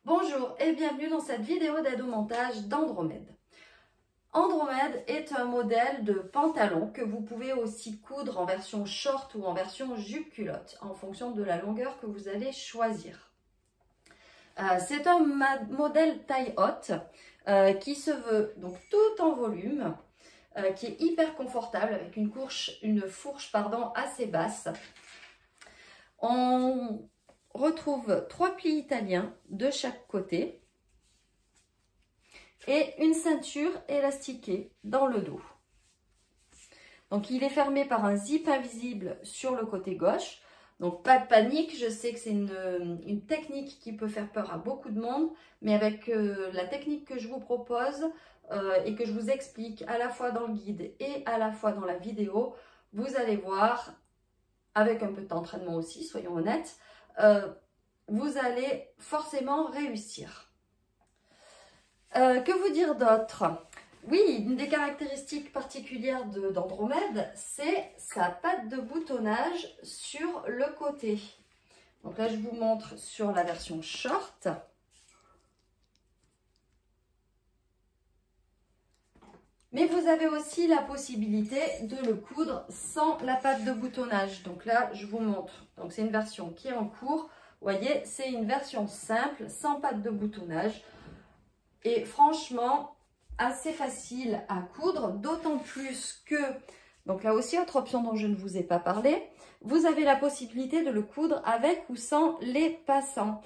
Bonjour et bienvenue dans cette vidéo d'aide au montage d'Andromède. Andromède est un modèle de pantalon que vous pouvez aussi coudre en version short ou en version jupe-culotte en fonction de la longueur que vous allez choisir. C'est un modèle taille haute qui se veut donc tout en volume, qui est hyper confortable avec une fourche assez basse. On retrouve 3 plis italiens de chaque côté et une ceinture élastiquée dans le dos. Donc il est fermé par un zip invisible sur le côté gauche. Donc pas de panique, je sais que c'est une technique qui peut faire peur à beaucoup de monde, mais avec la technique que je vous propose et que je vous explique à la fois dans le guide et à la fois dans la vidéo, vous allez voir, avec un peu d'entraînement aussi, soyons honnêtes, vous allez forcément réussir. Que vous dire d'autre? Oui, une des caractéristiques particulières d'Andromède, c'est sa patte de boutonnage sur le côté. Donc là, je vous montre sur la version short. Mais vous avez aussi la possibilité de le coudre sans la patte de boutonnage. Donc là, je vous montre. Donc c'est une version qui est en cours. Vous voyez, c'est une version simple, sans patte de boutonnage. Et franchement, assez facile à coudre, d'autant plus que, donc là aussi, autre option dont je ne vous ai pas parlé, vous avez la possibilité de le coudre avec ou sans les passants.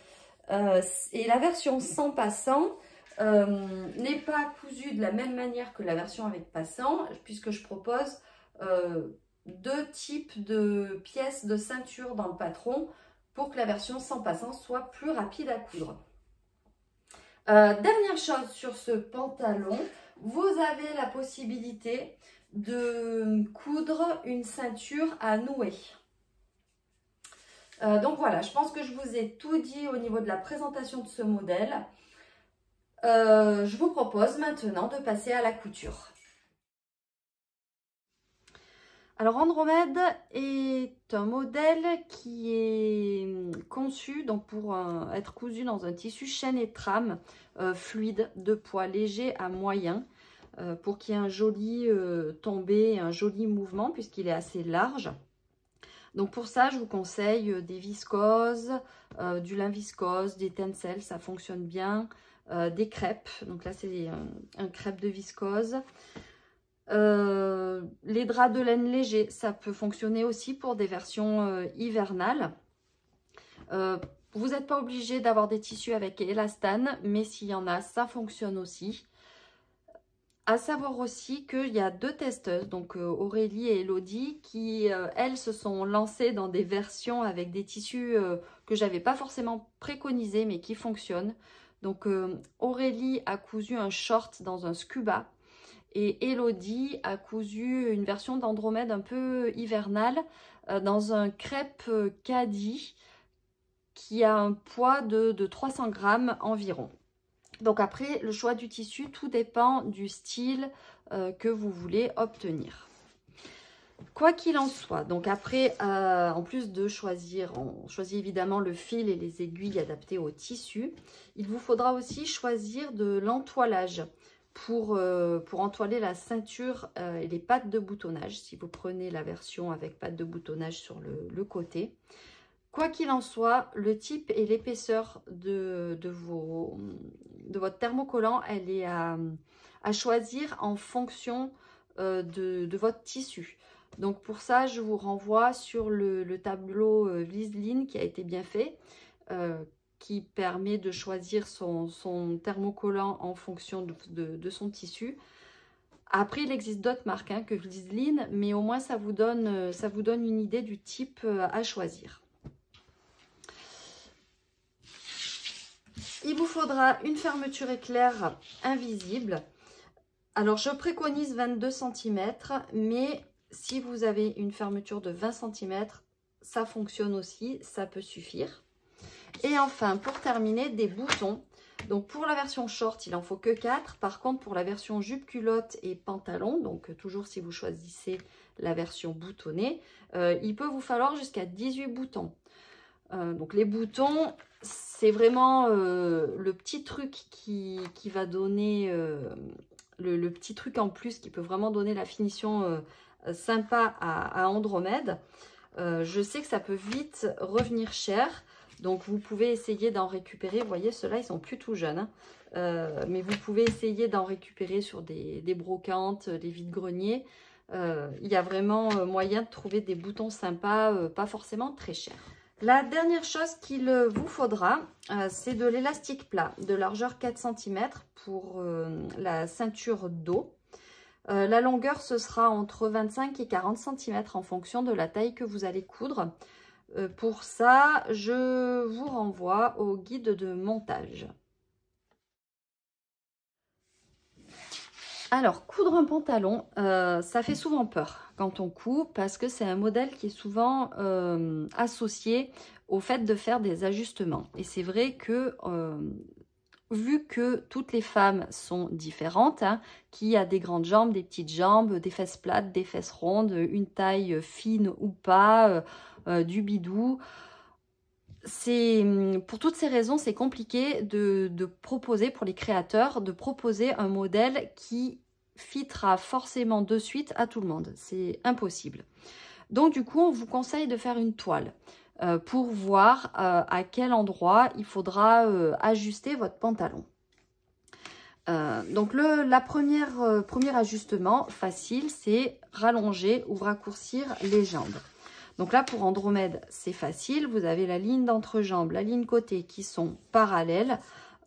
Et la version sans passant n'est pas cousue de la même manière que la version avec passant, puisque je propose 2 types de pièces de ceinture dans le patron pour que la version sans passant soit plus rapide à coudre. Dernière chose sur ce pantalon, vous avez la possibilité de coudre une ceinture à nouer. Donc voilà, je pense que je vous ai tout dit au niveau de la présentation de ce modèle. Je vous propose maintenant de passer à la couture. Alors Andromède est un modèle qui est conçu donc pour être cousu dans un tissu chaîne et trame fluide de poids léger à moyen pour qu'il y ait un joli tombé, un joli mouvement puisqu'il est assez large. Donc pour ça, je vous conseille des viscoses, du lin viscose, des tencels, ça fonctionne bien, des crêpes. Donc là, c'est un crêpe de viscose. Les draps de laine léger, ça peut fonctionner aussi pour des versions hivernales. Vous n'êtes pas obligé d'avoir des tissus avec élastane, mais s'il y en a, ça fonctionne aussi. À savoir aussi qu'il y a 2 testeuses, donc Aurélie et Elodie, qui elles se sont lancées dans des versions avec des tissus que j'avais pas forcément préconisés, mais qui fonctionnent. Donc Aurélie a cousu un short dans un scuba. Et Elodie a cousu une version d'Andromède un peu hivernale dans un crêpe caddie qui a un poids de 300 grammes environ. Donc après, le choix du tissu, tout dépend du style que vous voulez obtenir. Quoi qu'il en soit, donc après, en plus de choisir, on choisit évidemment le fil et les aiguilles adaptées au tissu, il vous faudra aussi choisir de l'entoilage pour entoiler la ceinture et les pattes de boutonnage, si vous prenez la version avec pattes de boutonnage sur le côté. Quoi qu'il en soit, le type et l'épaisseur de votre thermocollant, elle est à choisir en fonction de votre tissu. Donc pour ça, je vous renvoie sur le tableau Vliseline qui a été bien fait, qui permet de choisir son thermocollant en fonction de son tissu. Après, il existe d'autres marques que Vliseline, mais au moins ça vous donne une idée du type à choisir. Il vous faudra une fermeture éclair invisible. Alors, je préconise 22 cm, mais si vous avez une fermeture de 20 cm, ça fonctionne aussi, ça peut suffire. Et enfin, pour terminer, des boutons. Donc, pour la version short, il n'en faut que 4. Par contre, pour la version jupe, culotte et pantalon, donc toujours si vous choisissez la version boutonnée, il peut vous falloir jusqu'à 18 boutons. Donc, les boutons, c'est vraiment le petit truc qui va donner, le petit truc en plus qui peut vraiment donner la finition sympa à Andromède. Je sais que ça peut vite revenir cher, donc vous pouvez essayer d'en récupérer. Vous voyez, ceux-là, ils sont plus tout jeunes, hein. Mais vous pouvez essayer d'en récupérer sur des brocantes, des vide-greniers. Il y a vraiment moyen de trouver des boutons sympas, pas forcément très chers. La dernière chose qu'il vous faudra, c'est de l'élastique plat de largeur 4 cm pour la ceinture dos. La longueur, ce sera entre 25 et 40 cm en fonction de la taille que vous allez coudre. Pour ça, je vous renvoie au guide de montage. Alors, coudre un pantalon, ça fait souvent peur quand on coud parce que c'est un modèle qui est souvent associé au fait de faire des ajustements. Et c'est vrai que, vu que toutes les femmes sont différentes, hein, qui a des grandes jambes, des petites jambes, des fesses plates, des fesses rondes, une taille fine ou pas, du bidou, pour toutes ces raisons, c'est compliqué de proposer, pour les créateurs, de proposer un modèle qui fitera forcément de suite à tout le monde. C'est impossible. Donc du coup, on vous conseille de faire une toile pour voir à quel endroit il faudra ajuster votre pantalon. Donc premier ajustement facile, c'est rallonger ou raccourcir les jambes. Donc là, pour Andromède, c'est facile. Vous avez la ligne d'entrejambe, la ligne côté qui sont parallèles.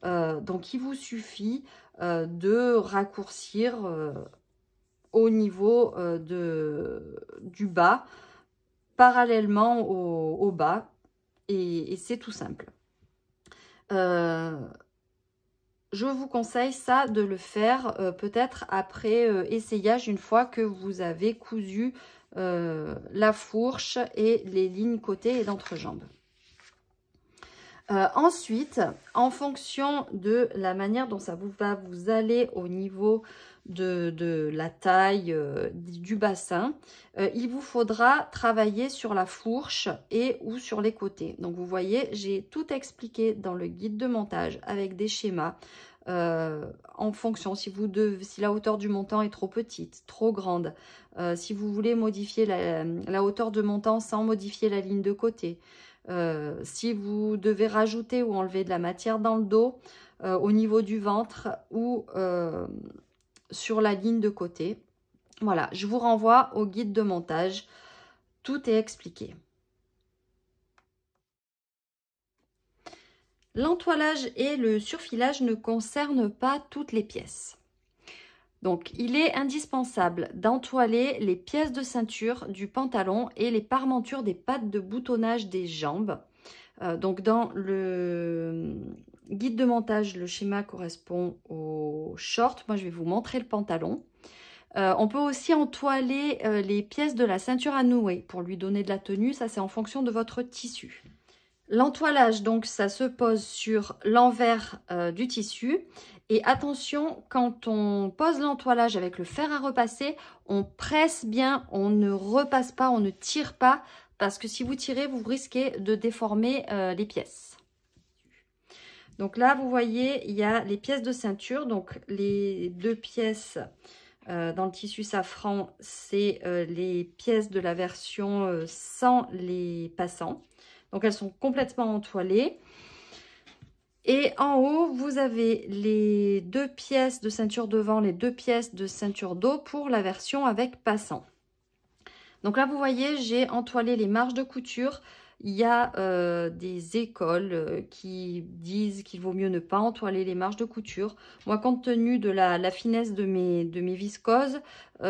Donc, il vous suffit de raccourcir au niveau du bas, parallèlement au bas. Et c'est tout simple. Je vous conseille ça de le faire peut-être après essayage, une fois que vous avez cousu la fourche et les lignes côté et d'entrejambe. Ensuite, en fonction de la manière dont ça va vous aller au niveau de la taille du bassin, il vous faudra travailler sur la fourche et ou sur les côtés. Donc vous voyez, j'ai tout expliqué dans le guide de montage avec des schémas. En fonction, si la hauteur du montant est trop petite, trop grande, si vous voulez modifier la hauteur de montant sans modifier la ligne de côté, si vous devez rajouter ou enlever de la matière dans le dos, au niveau du ventre ou sur la ligne de côté. Voilà, je vous renvoie au guide de montage, tout est expliqué. L'entoilage et le surfilage ne concernent pas toutes les pièces. Donc, il est indispensable d'entoiler les pièces de ceinture du pantalon et les parmentures des pattes de boutonnage des jambes. Donc, dans le guide de montage, le schéma correspond au short. Moi, je vais vous montrer le pantalon. On peut aussi entoiler les pièces de la ceinture à nouer pour lui donner de la tenue. Ça, c'est en fonction de votre tissu. L'entoilage, donc, ça se pose sur l'envers du tissu. Et attention, quand on pose l'entoilage avec le fer à repasser, on presse bien, on ne repasse pas, on ne tire pas, parce que si vous tirez, vous risquez de déformer les pièces. Donc là, vous voyez, il y a les pièces de ceinture. Donc, les deux pièces dans le tissu safran, c'est les pièces de la version sans les passants. Donc, elles sont complètement entoilées. Et en haut, vous avez les deux pièces de ceinture devant, les deux pièces de ceinture dos pour la version avec passant. Donc là, vous voyez, j'ai entoilé les marges de couture. Il y a des écoles qui disent qu'il vaut mieux ne pas entoiler les marges de couture. Moi, compte tenu de la finesse de mes viscoses,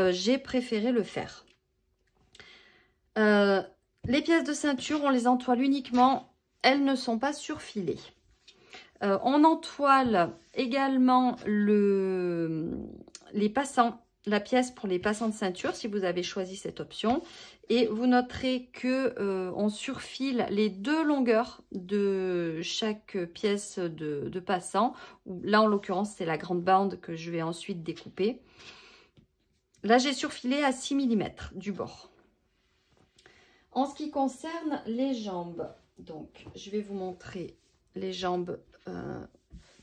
j'ai préféré le faire. Les pièces de ceinture, on les entoile uniquement, elles ne sont pas surfilées. On entoile également les passants, la pièce pour les passants de ceinture, si vous avez choisi cette option. Et vous noterez que on surfile les deux longueurs de chaque pièce de passant. Là, en l'occurrence, c'est la grande bande que je vais ensuite découper. Là, j'ai surfilé à 6 mm du bord. En ce qui concerne les jambes, donc je vais vous montrer les jambes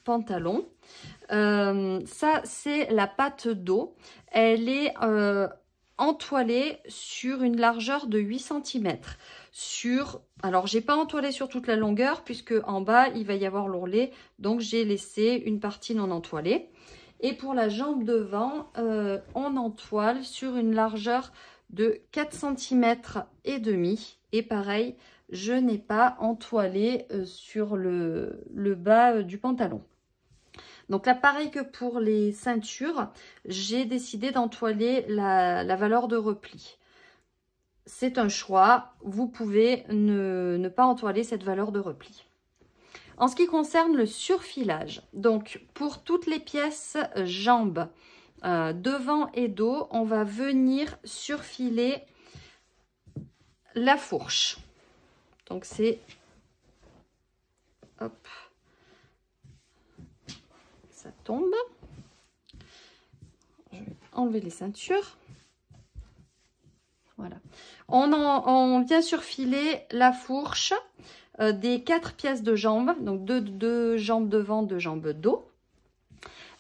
pantalon. Ça, c'est la patte dos. Elle est entoilée sur une largeur de 8 cm. Alors, j'ai pas entoilé sur toute la longueur puisque en bas, il va y avoir l'ourlet. Donc, j'ai laissé une partie non entoilée. Et pour la jambe devant, on entoile sur une largeur de 4 cm et demi. Et pareil, je n'ai pas entoilé sur le bas du pantalon. Donc là, pareil que pour les ceintures, j'ai décidé d'entoiler la valeur de repli. C'est un choix, vous pouvez ne pas entoiler cette valeur de repli. En ce qui concerne le surfilage, donc pour toutes les pièces jambes, devant et dos, on va venir surfiler la fourche. Donc c'est, hop, ça tombe. Je vais enlever les ceintures. Voilà. On vient surfiler la fourche des 4 pièces de jambes, donc deux jambes devant, 2 jambes dos.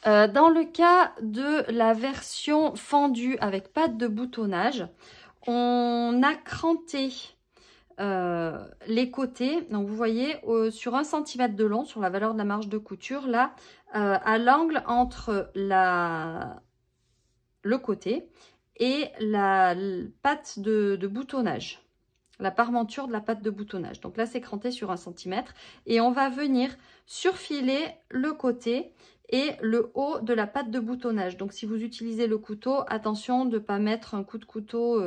Dans le cas de la version fendue avec patte de boutonnage, on a cranté les côtés. Donc vous voyez sur 1 cm de long, sur la valeur de la marge de couture, là, à l'angle entre le côté et la patte de boutonnage, la parmenture de la patte de boutonnage. Donc là, c'est cranté sur 1 cm et on va venir surfiler le côté et le haut de la patte de boutonnage. Donc si vous utilisez le couteau, attention de ne pas mettre un coup de couteau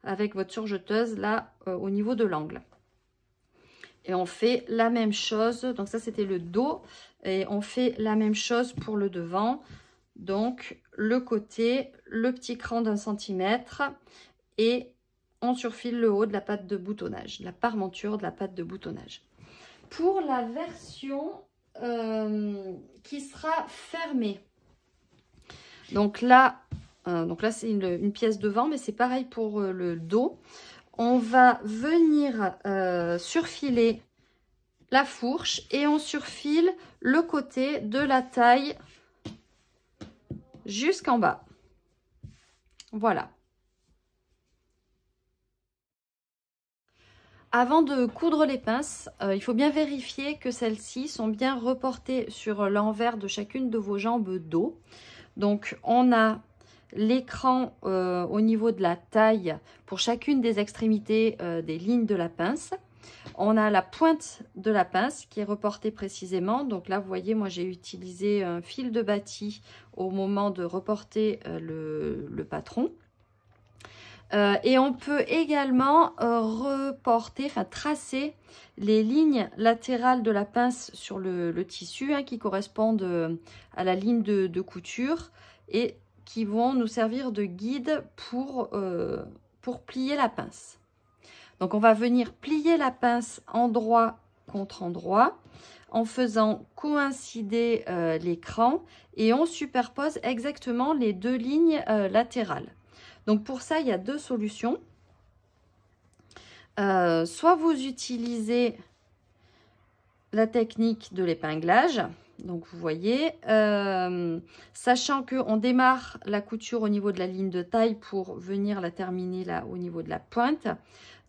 avec votre surjeteuse là au niveau de l'angle. Et on fait la même chose. Donc ça, c'était le dos. Et on fait la même chose pour le devant. Donc le côté, le petit cran d'1 cm et on surfile le haut de la patte de boutonnage, la parmenture de la patte de boutonnage. Pour la version qui sera fermée, donc là c'est une pièce devant, mais c'est pareil pour le dos. On va venir surfiler la fourche et on surfile le côté de la taille jusqu'en bas. Voilà. Avant de coudre les pinces, il faut bien vérifier que celles-ci sont bien reportées sur l'envers de chacune de vos jambes dos. Donc on a l'écran au niveau de la taille pour chacune des extrémités des lignes de la pince. On a la pointe de la pince qui est reportée précisément. Donc là, vous voyez, moi j'ai utilisé un fil de bâti au moment de reporter le patron. Et on peut également reporter, enfin tracer les lignes latérales de la pince sur le tissu qui correspondent à la ligne de couture et qui vont nous servir de guide pour plier la pince. Donc on va venir plier la pince endroit contre endroit en faisant coïncider l'écran et on superpose exactement les 2 lignes latérales. Donc pour ça, il y a 2 solutions. Soit vous utilisez la technique de l'épinglage. Donc vous voyez, sachant qu'on démarre la couture au niveau de la ligne de taille pour venir la terminer là au niveau de la pointe.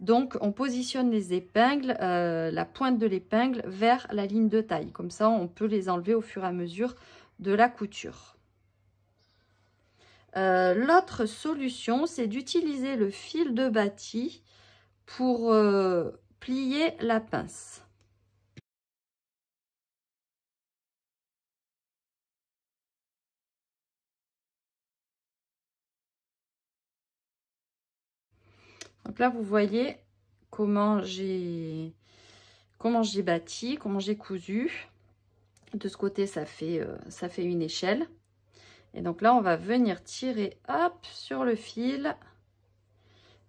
Donc on positionne les épingles, la pointe de l'épingle vers la ligne de taille. Comme ça, on peut les enlever au fur et à mesure de la couture. L'autre solution, c'est d'utiliser le fil de bâti pour plier la pince. Donc là, vous voyez comment j'ai bâti, comment j'ai cousu. De ce côté, ça fait une échelle. Et donc là, on va venir tirer, hop, sur le fil.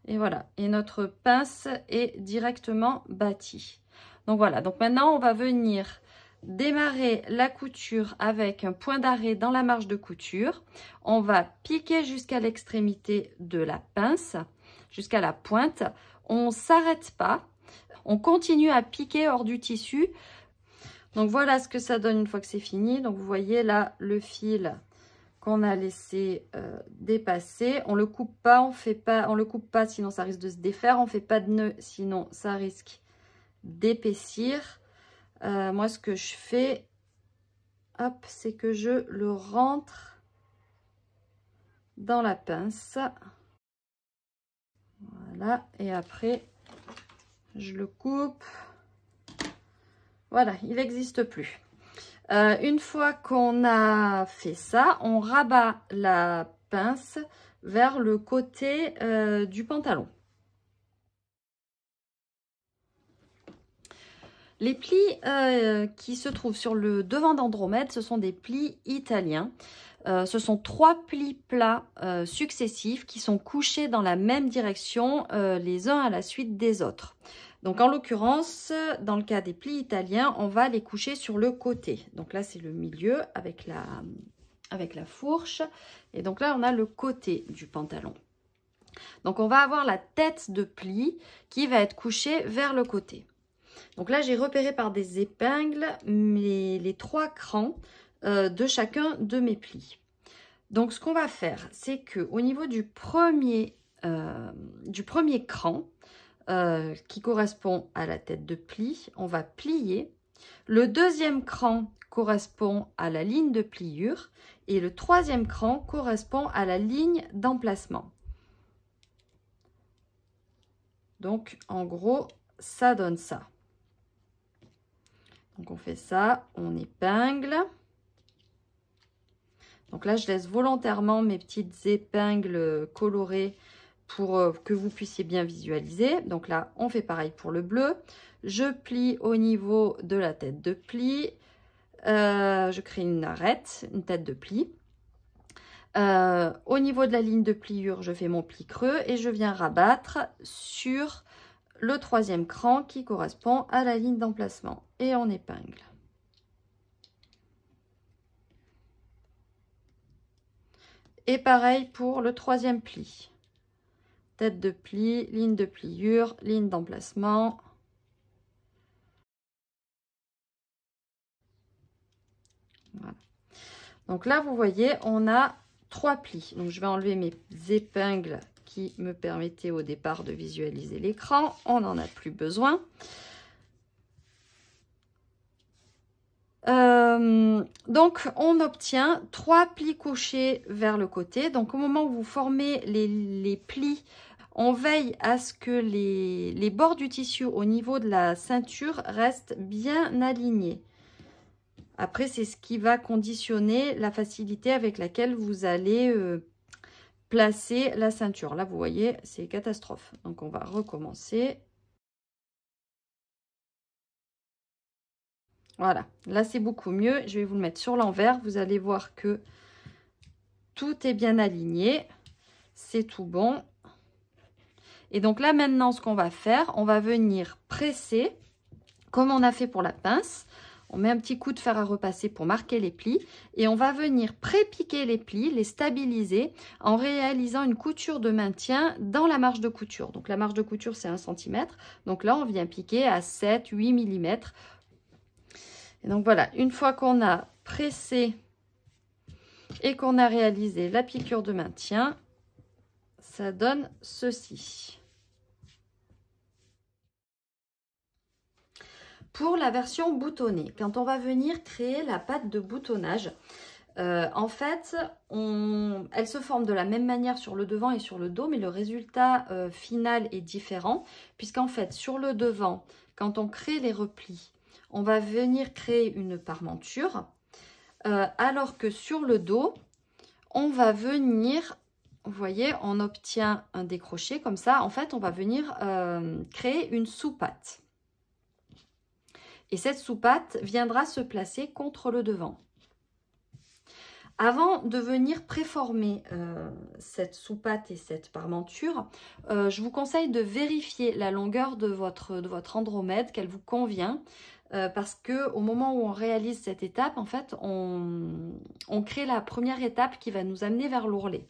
Et voilà. Et notre pince est directement bâtie. Donc voilà. Donc maintenant, on va venir démarrer la couture avec un point d'arrêt dans la marge de couture. On va piquer jusqu'à l'extrémité de la pince, jusqu'à la pointe. On ne s'arrête pas. On continue à piquer hors du tissu Donc voilà ce que ça donne une fois que c'est fini. Donc vous voyez là le fil qu'on a laissé dépasser. On le coupe pas, on le coupe pas sinon ça risque de se défaire. On fait pas de nœud sinon ça risque d'épaissir. Moi ce que je fais, hop, c'est que je le rentre dans la pince. Voilà, et après je le coupe. Voilà, il n'existe plus. Une fois qu'on a fait ça, on rabat la pince vers le côté du pantalon. Les plis qui se trouvent sur le devant d'Andromède, ce sont des plis italiens. Ce sont 3 plis plats successifs qui sont couchés dans la même direction, les uns à la suite des autres. Donc en l'occurrence, dans le cas des plis italiens, on va les coucher sur le côté. Donc là, c'est le milieu avec la fourche. Et donc là, on a le côté du pantalon. Donc on va avoir la tête de pli qui va être couchée vers le côté. Donc là, j'ai repéré par des épingles les 3 crans de chacun de mes plis. Donc ce qu'on va faire, c'est que au niveau du premier cran, qui correspond à la tête de pli, on va plier. Le deuxième cran correspond à la ligne de pliure et le troisième cran correspond à la ligne d'emplacement. Donc en gros, ça donne ça. Donc on fait ça, on épingle. Donc là, je laisse volontairement mes petites épingles colorées pour que vous puissiez bien visualiser. Donc là, on fait pareil pour le bleu. Je plie au niveau de la tête de pli. Je crée une arête, une tête de pli. Au niveau de la ligne de pliure, je fais mon pli creux et je viens rabattre sur le troisième cran qui correspond à la ligne d'emplacement. Et on épingle. Et pareil pour le troisième pli. Tête de pli, ligne de pliure, ligne d'emplacement. Voilà. Donc là, vous voyez, on a 3 plis. Donc je vais enlever mes épingles qui me permettaient au départ de visualiser l'écran. On n'en a plus besoin. Donc on obtient 3 plis couchés vers le côté. Donc au moment où vous formez les plis, on veille à ce que les bords du tissu au niveau de la ceinture restent bien alignés. Après, c'est ce qui va conditionner la facilité avec laquelle vous allez placer la ceinture. Là, vous voyez, c'est catastrophe. Donc on va recommencer. Voilà, là c'est beaucoup mieux. Je vais vous le mettre sur l'envers. Vous allez voir que tout est bien aligné. C'est tout bon. Et donc là maintenant, ce qu'on va faire, on va venir presser comme on a fait pour la pince. On met un petit coup de fer à repasser pour marquer les plis. Et on va venir pré-piquer les plis, les stabiliser en réalisant une couture de maintien dans la marge de couture. Donc la marge de couture, c'est 1 cm. Donc là, on vient piquer à 7-8 mm. Et donc voilà, une fois qu'on a pressé et qu'on a réalisé la piqûre de maintien, ça donne ceci. Pour la version boutonnée, quand on va venir créer la patte de boutonnage, en fait, elle se forme de la même manière sur le devant et sur le dos, mais le résultat final est différent, puisqu'en fait, sur le devant, quand on crée les replis, on va venir créer une parmenture, alors que sur le dos, on va venir, vous voyez, on obtient un décroché comme ça. En fait, on va venir créer une sous-patte. Et cette sous-patte viendra se placer contre le devant. Avant de venir préformer cette sous-patte et cette parmenture, je vous conseille de vérifier la longueur de votre Andromède, qu'elle vous convient. Parce que au moment où on réalise cette étape, en fait, on crée la première étape qui va nous amener vers l'ourlet.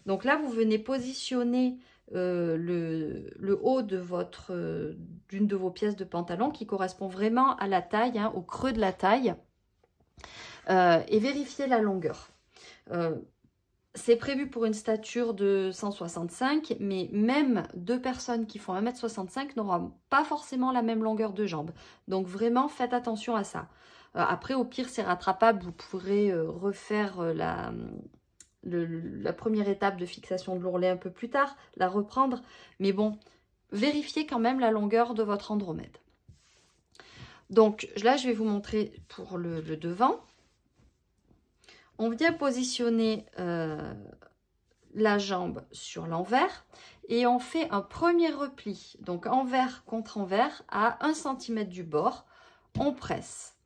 Donc là, vous venez positionner le haut de d'une de vos pièces de pantalon qui correspond vraiment à la taille, hein, au creux de la taille. Et vérifiez la longueur. C'est prévu pour une stature de 165, mais même deux personnes qui font 1m65 n'auront pas forcément la même longueur de jambe. Donc vraiment, faites attention à ça. Après, au pire, c'est rattrapable. Vous pourrez refaire la première étape de fixation de l'ourlet un peu plus tard, la reprendre. Mais bon, vérifiez quand même la longueur de votre andromède. Donc là, je vais vous montrer pour le devant. On vient positionner la jambe sur l'envers et on fait un premier repli, donc envers contre envers à 1 cm du bord, on presse.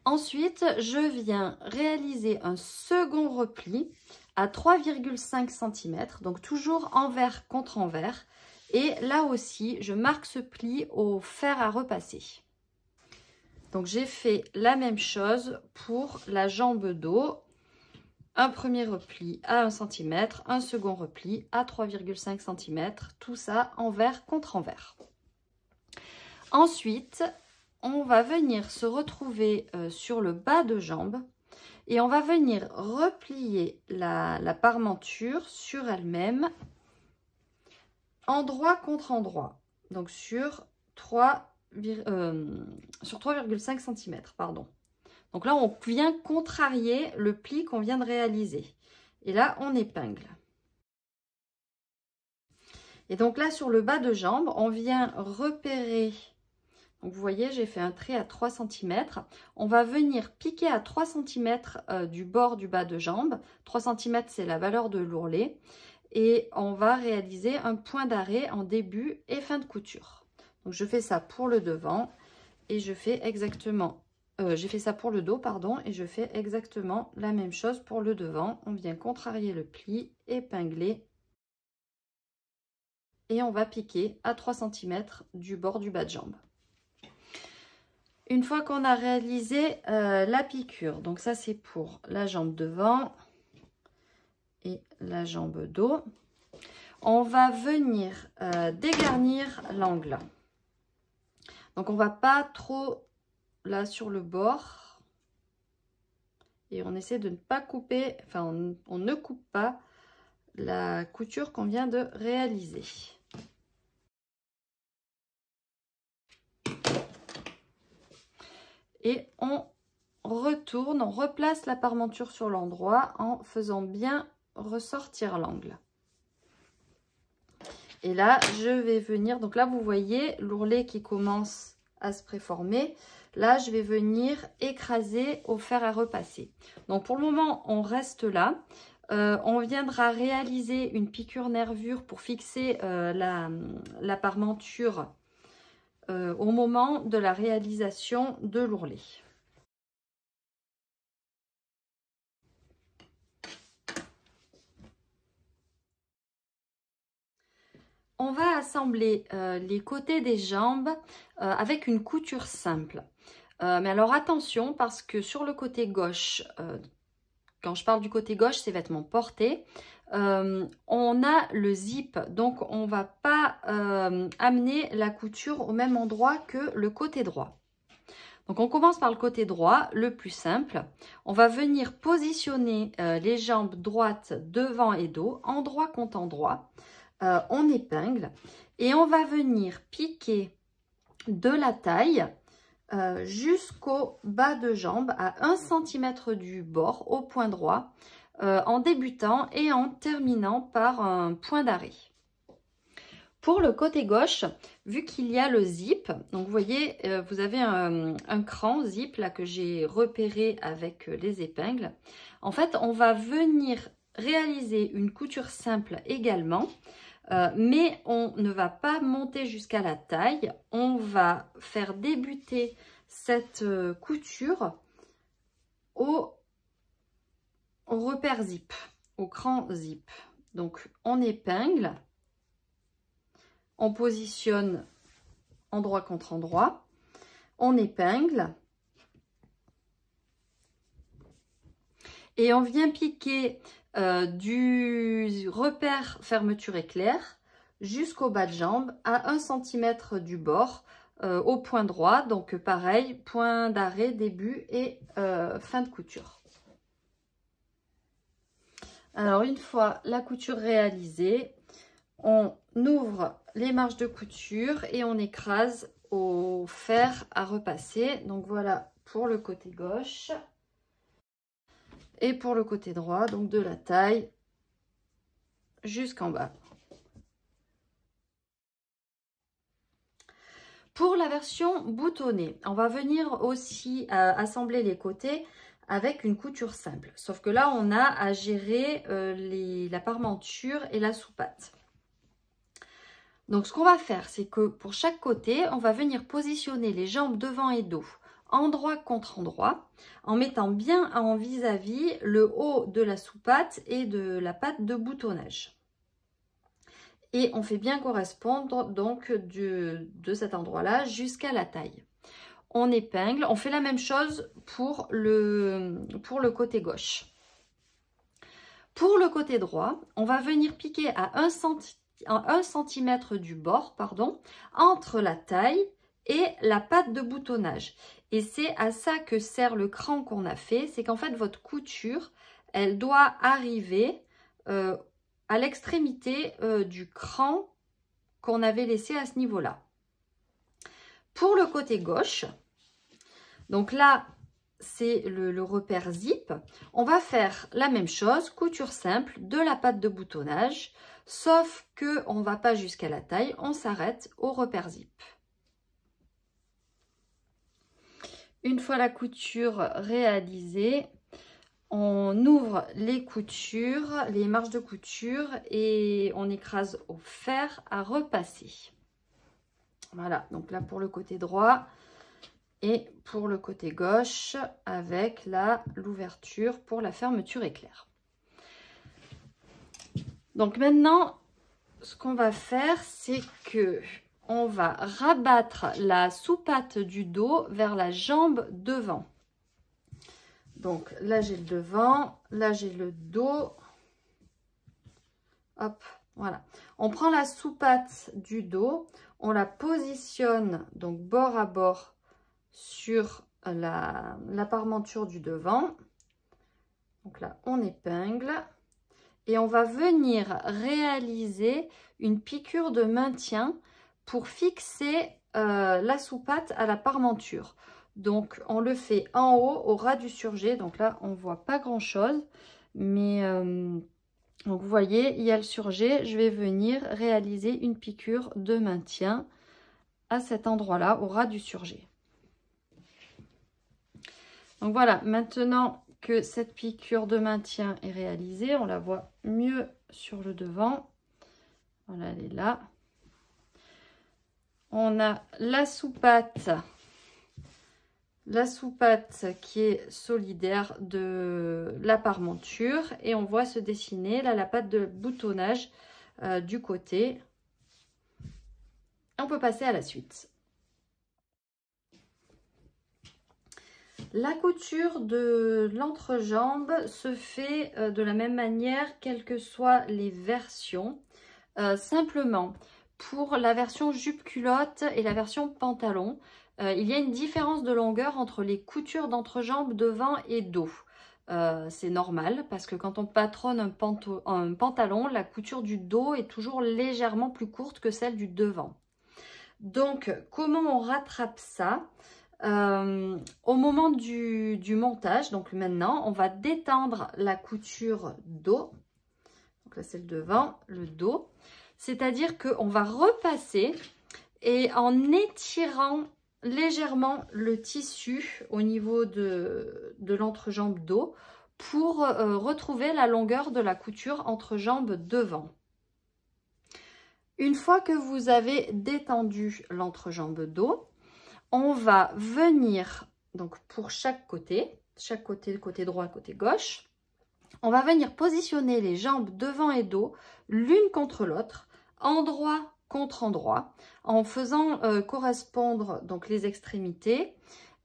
Ensuite, je viens réaliser un second repli à 3,5 cm, donc toujours envers contre envers. Et là aussi, je marque ce pli au fer à repasser. Donc, j'ai fait la même chose pour la jambe dos. Un premier repli à 1 cm, un second repli à 3,5 cm. Tout ça envers contre envers. Ensuite, on va venir se retrouver sur le bas de jambe et on va venir replier la parmenture sur elle-même, endroit contre endroit. Donc, sur 3,5 cm, pardon. Donc là, on vient contrarier le pli qu'on vient de réaliser. Et là, on épingle. Et donc là, sur le bas de jambe, on vient repérer. Donc vous voyez, j'ai fait un trait à 3 cm. On va venir piquer à 3 cm du bord du bas de jambe. 3 cm, c'est la valeur de l'ourlet. Et on va réaliser un point d'arrêt en début et fin de couture. Donc, je fais ça pour le devant et je fais exactement... j'ai fait ça pour le dos, pardon, et je fais exactement la même chose pour le devant. On vient contrarier le pli, épingler et on va piquer à 3 cm du bord du bas de jambe. Une fois qu'on a réalisé la piqûre, donc ça c'est pour la jambe devant et la jambe dos, on va venir dégarnir l'angle. Donc on va pas trop là sur le bord et on essaie de ne pas couper, enfin on ne coupe pas la couture qu'on vient de réaliser. Et on retourne, on replace la parmenture sur l'endroit en faisant bien ressortir l'angle. Et là, je vais venir, donc là, vous voyez l'ourlet qui commence à se préformer. Là, je vais venir écraser au fer à repasser. Donc, pour le moment, on reste là. On viendra réaliser une piqûre nervure pour fixer la parmenture au moment de la réalisation de l'ourlet. On va assembler les côtés des jambes avec une couture simple. Mais alors attention, parce que sur le côté gauche, quand je parle du côté gauche, c'est vêtements portés, on a le zip, donc on ne va pas amener la couture au même endroit que le côté droit. Donc on commence par le côté droit, le plus simple. On va venir positionner les jambes droites devant et dos, endroit contre endroit. On épingle et on va venir piquer de la taille jusqu'au bas de jambe à 1 cm du bord au point droit en débutant et en terminant par un point d'arrêt. Pour le côté gauche, vu qu'il y a le zip, donc vous voyez, vous avez un cran zip là que j'ai repéré avec les épingles. En fait, on va venir réaliser une couture simple également. Mais on ne va pas monter jusqu'à la taille, on va faire débuter cette couture au repère zip, au cran zip. Donc on épingle, on positionne endroit contre endroit, on épingle et on vient piquer du repère fermeture éclair jusqu'au bas de jambe à 1 cm du bord au point droit. Donc pareil, point d'arrêt, début et fin de couture. Alors une fois la couture réalisée, on ouvre les marges de couture et on écrase au fer à repasser. Donc voilà pour le côté gauche et pour le côté droit, donc de la taille jusqu'en bas. Pour la version boutonnée, on va venir aussi assembler les côtés avec une couture simple. Sauf que là, on a à gérer la parmenture et la soupate. Donc, ce qu'on va faire, c'est que pour chaque côté, on va venir positionner les jambes devant et dos, endroit contre endroit, en mettant bien en vis-à-vis le haut de la soupate et de la patte de boutonnage. Et on fait bien correspondre donc de cet endroit-là jusqu'à la taille. On épingle, on fait la même chose pour le côté gauche. Pour le côté droit, on va venir piquer à 1 cm du bord, entre la taille et la patte de boutonnage. Et c'est à ça que sert le cran qu'on a fait, c'est qu'en fait votre couture, elle doit arriver à l'extrémité du cran qu'on avait laissé à ce niveau-là. Pour le côté gauche, donc là, c'est le repère zip. On va faire la même chose, couture simple, de la patte de boutonnage, sauf qu'on ne va pas jusqu'à la taille, on s'arrête au repère zip. Une fois la couture réalisée, on ouvre les coutures, les marges de couture et on écrase au fer à repasser. Voilà, donc là pour le côté droit et pour le côté gauche avec l'ouverture pour la fermeture éclair. Donc maintenant, ce qu'on va faire, c'est que on va rabattre la soupate du dos vers la jambe devant. Donc là, j'ai le devant, là, j'ai le dos. Hop, voilà. On prend la soupate du dos, on la positionne donc bord à bord sur la parmenture du devant. Donc là, on épingle. Et on va venir réaliser une piqûre de maintien pour fixer la soupate à la parmenture. Donc, on le fait en haut, au ras du surjet. Donc là, on ne voit pas grand-chose. Mais, donc vous voyez, il y a le surjet. Je vais venir réaliser une piqûre de maintien à cet endroit-là, au ras du surjet. Donc voilà, maintenant que cette piqûre de maintien est réalisée, on la voit mieux sur le devant. Voilà, elle est là. On a la soupate qui est solidaire de la parmenture et on voit se dessiner là la patte de boutonnage du côté. On peut passer à la suite. La couture de l'entrejambe se fait de la même manière, quelles que soient les versions. Simplement, pour la version jupe-culotte et la version pantalon, il y a une différence de longueur entre les coutures d'entrejambe devant et dos. C'est normal parce que quand on patronne un pantalon, la couture du dos est toujours légèrement plus courte que celle du devant. Donc, comment on rattrape ça ? Au moment du montage, donc maintenant, on va détendre la couture dos. Donc là, c'est le devant, le dos. C'est-à-dire qu'on va repasser et en étirant légèrement le tissu au niveau de l'entrejambe dos pour retrouver la longueur de la couture entrejambe devant. Une fois que vous avez détendu l'entrejambe dos, on va venir, donc pour chaque côté, côté droit, côté gauche, on va venir positionner les jambes devant et dos, l'une contre l'autre, endroit contre endroit, en faisant correspondre donc les extrémités,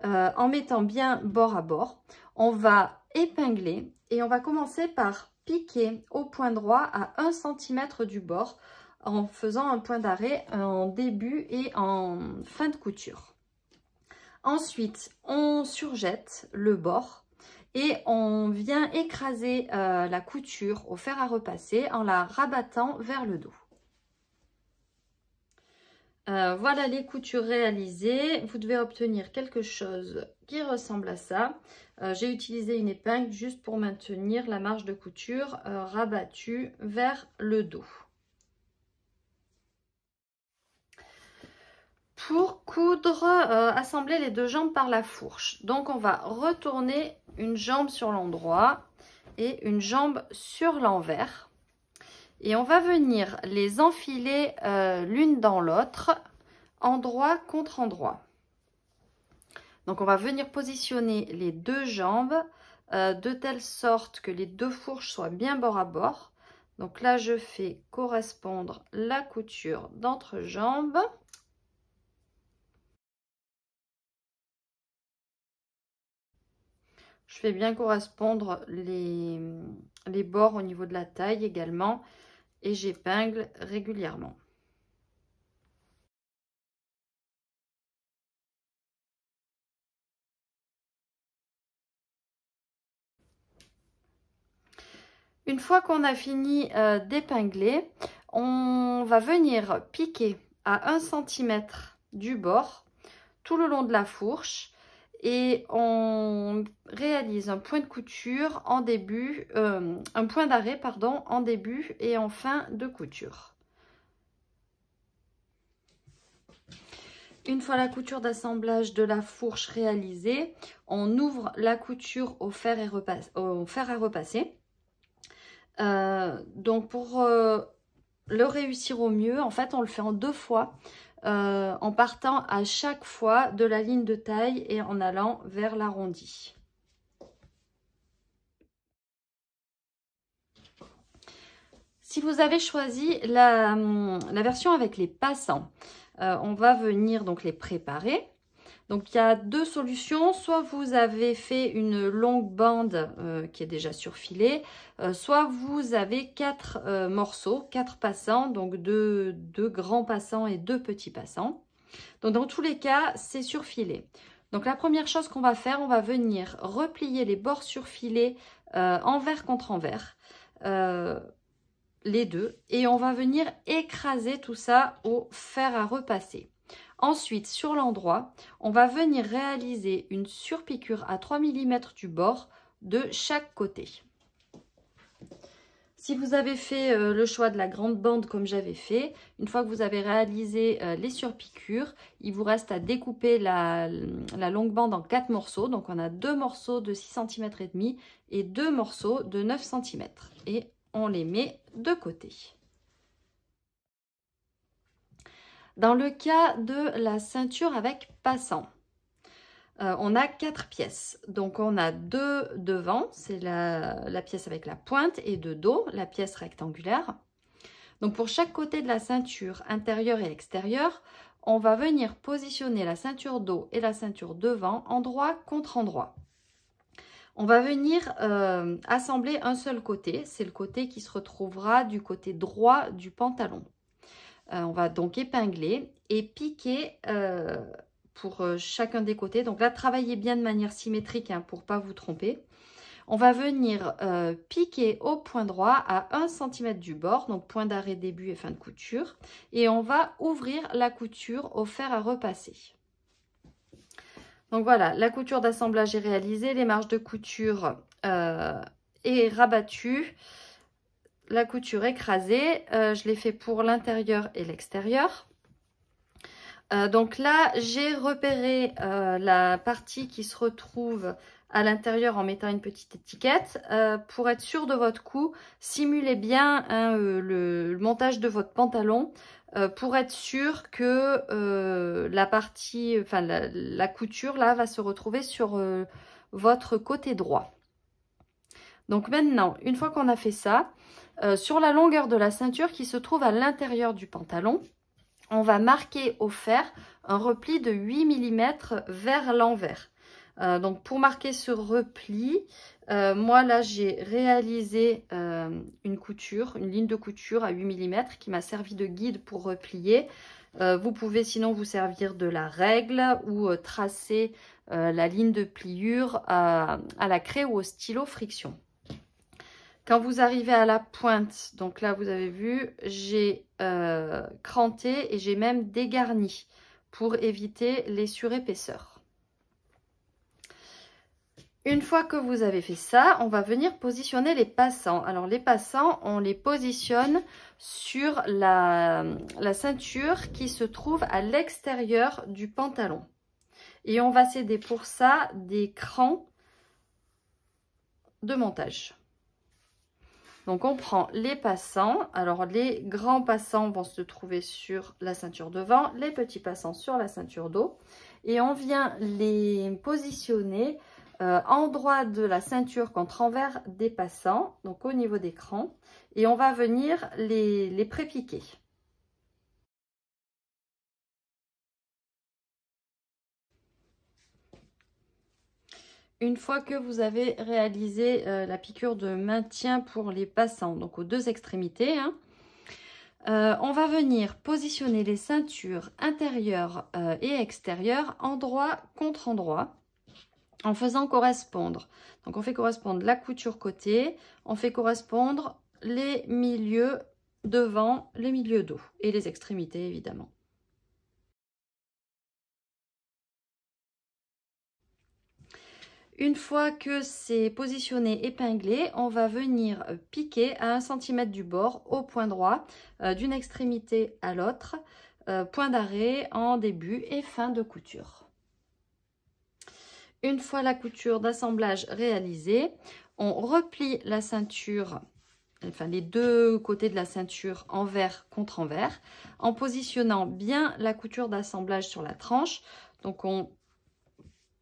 en mettant bien bord à bord. On va épingler et on va commencer par piquer au point droit à 1 cm du bord, en faisant un point d'arrêt en début et en fin de couture. Ensuite, on surjette le bord et on vient écraser la couture au fer à repasser en la rabattant vers le dos. Voilà les coutures réalisées. Vous devez obtenir quelque chose qui ressemble à ça. J'ai utilisé une épingle juste pour maintenir la marge de couture rabattue vers le dos. Pour coudre, assembler les deux jambes par la fourche. Donc on va retourner une jambe sur l'endroit et une jambe sur l'envers. Et on va venir les enfiler l'une dans l'autre, endroit contre endroit. Donc on va venir positionner les deux jambes de telle sorte que les deux fourches soient bien bord à bord. Donc là je fais correspondre la couture d'entrejambe. Je fais bien correspondre les bords au niveau de la taille également et j'épingle régulièrement. Une fois qu'on a fini d'épingler, on va venir piquer à 1 cm du bord tout le long de la fourche et on réalise un point de couture en début, un point d'arrêt pardon, en début et en fin de couture. Une fois la couture d'assemblage de la fourche réalisée, on ouvre la couture au fer à repasser. Donc pour le réussir au mieux, en fait on le fait en 2 fois en partant à chaque fois de la ligne de taille et en allant vers l'arrondi. Si vous avez choisi la version avec les passants, on va venir donc les préparer. Donc il y a 2 solutions, soit vous avez fait une longue bande qui est déjà surfilée, soit vous avez 4 morceaux, 4 passants, donc 2 grands passants et 2 petits passants. Donc dans tous les cas, c'est surfilé. Donc la première chose qu'on va faire, on va venir replier les bords surfilés envers contre envers, les deux, et on va venir écraser tout ça au fer à repasser. Ensuite, sur l'endroit, on va venir réaliser une surpiqûre à 3 mm du bord de chaque côté. Si vous avez fait le choix de la grande bande comme j'avais fait, une fois que vous avez réalisé les surpiqûres, il vous reste à découper la longue bande en 4 morceaux. Donc on a 2 morceaux de 6 cm et demi et 2 morceaux de 9 cm. Et on les met de côté. Dans le cas de la ceinture avec passant, on a 4 pièces. Donc on a 2 devant, c'est la pièce avec la pointe, et de dos, la pièce rectangulaire. Donc pour chaque côté de la ceinture, intérieure et extérieure, on va venir positionner la ceinture dos et la ceinture devant, endroit contre endroit. On va venir assembler un seul côté, c'est le côté qui se retrouvera du côté droit du pantalon. On va donc épingler et piquer pour chacun des côtés. Donc là, travaillez bien de manière symétrique hein, pour ne pas vous tromper. On va venir piquer au point droit à 1 cm du bord, donc point d'arrêt début et fin de couture. Et on va ouvrir la couture au fer à repasser. Donc voilà, la couture d'assemblage est réalisée, les marges de couture est rabattue. La couture écrasée, je l'ai fait pour l'intérieur et l'extérieur. Donc là, j'ai repéré la partie qui se retrouve à l'intérieur en mettant une petite étiquette. Pour être sûr de votre coup, simulez bien hein, le montage de votre pantalon pour être sûr que la partie, enfin la couture là va se retrouver sur votre côté droit. Donc maintenant, une fois qu'on a fait ça, sur la longueur de la ceinture qui se trouve à l'intérieur du pantalon, on va marquer au fer un repli de 8 mm vers l'envers. Donc pour marquer ce repli, moi là j'ai réalisé une couture, une ligne de couture à 8 mm qui m'a servi de guide pour replier. Vous pouvez sinon vous servir de la règle ou tracer la ligne de pliure à la craie ou au stylo friction. Quand vous arrivez à la pointe, donc là vous avez vu, j'ai cranté et j'ai même dégarni pour éviter les surépaisseurs. Une fois que vous avez fait ça, on va venir positionner les passants. Alors les passants, on les positionne sur la ceinture qui se trouve à l'extérieur du pantalon. Et on va s'aider pour ça des crans de montage. Donc on prend les passants, alors les grands passants vont se trouver sur la ceinture devant, les petits passants sur la ceinture dos et on vient les positionner en droit de la ceinture contre envers des passants, donc au niveau des crans, et on va venir les pré-piquer. Une fois que vous avez réalisé la piqûre de maintien pour les passants, donc aux deux extrémités, hein, on va venir positionner les ceintures intérieures et extérieures endroit contre endroit en faisant correspondre. Donc on fait correspondre la couture côté, on fait correspondre les milieux devant, les milieux dos et les extrémités évidemment. Une fois que c'est positionné, épinglé, on va venir piquer à 1 cm du bord au point droit d'une extrémité à l'autre, point d'arrêt en début et fin de couture. Une fois la couture d'assemblage réalisée, on replie la ceinture, enfin les deux côtés de la ceinture envers contre envers, en positionnant bien la couture d'assemblage sur la tranche. Donc on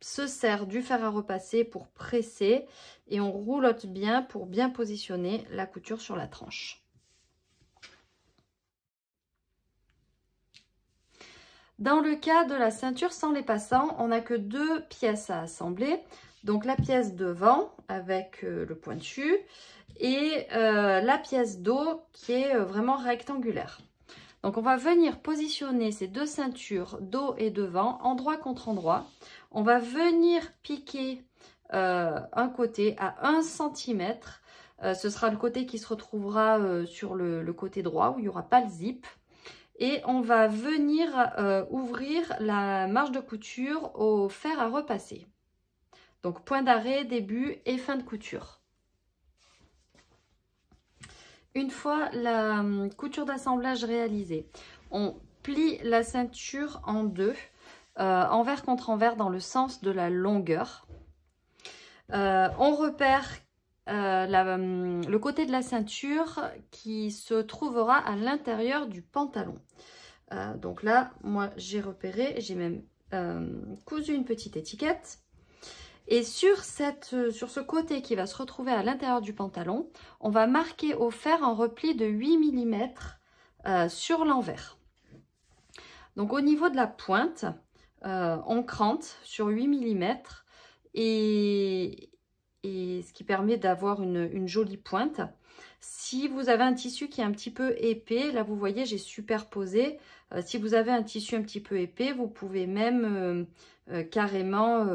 se sert du fer à repasser pour presser et on roulotte bien pour bien positionner la couture sur la tranche. Dans le cas de la ceinture sans les passants, on n'a que 2 pièces à assembler. Donc la pièce devant avec le pointu et la pièce dos qui est vraiment rectangulaire. Donc on va venir positionner ces 2 ceintures dos et devant, endroit contre endroit. On va venir piquer un côté à 1 cm. Ce sera le côté qui se retrouvera sur le côté droit où il n'y aura pas le zip. Et on va venir ouvrir la marge de couture au fer à repasser. Donc point d'arrêt, début et fin de couture. Une fois la couture d'assemblage réalisée, on plie la ceinture en deux, envers contre envers dans le sens de la longueur. On repère le côté de la ceinture qui se trouvera à l'intérieur du pantalon. Donc là, moi j'ai repéré, j'ai même cousu une petite étiquette. Et sur ce côté qui va se retrouver à l'intérieur du pantalon, on va marquer au fer un repli de 8 mm sur l'envers. Donc au niveau de la pointe, on crante sur 8 mm et ce qui permet d'avoir une jolie pointe. Si vous avez un tissu qui est un petit peu épais, là vous voyez j'ai superposé. Si vous avez un tissu un petit peu épais, vous pouvez même carrément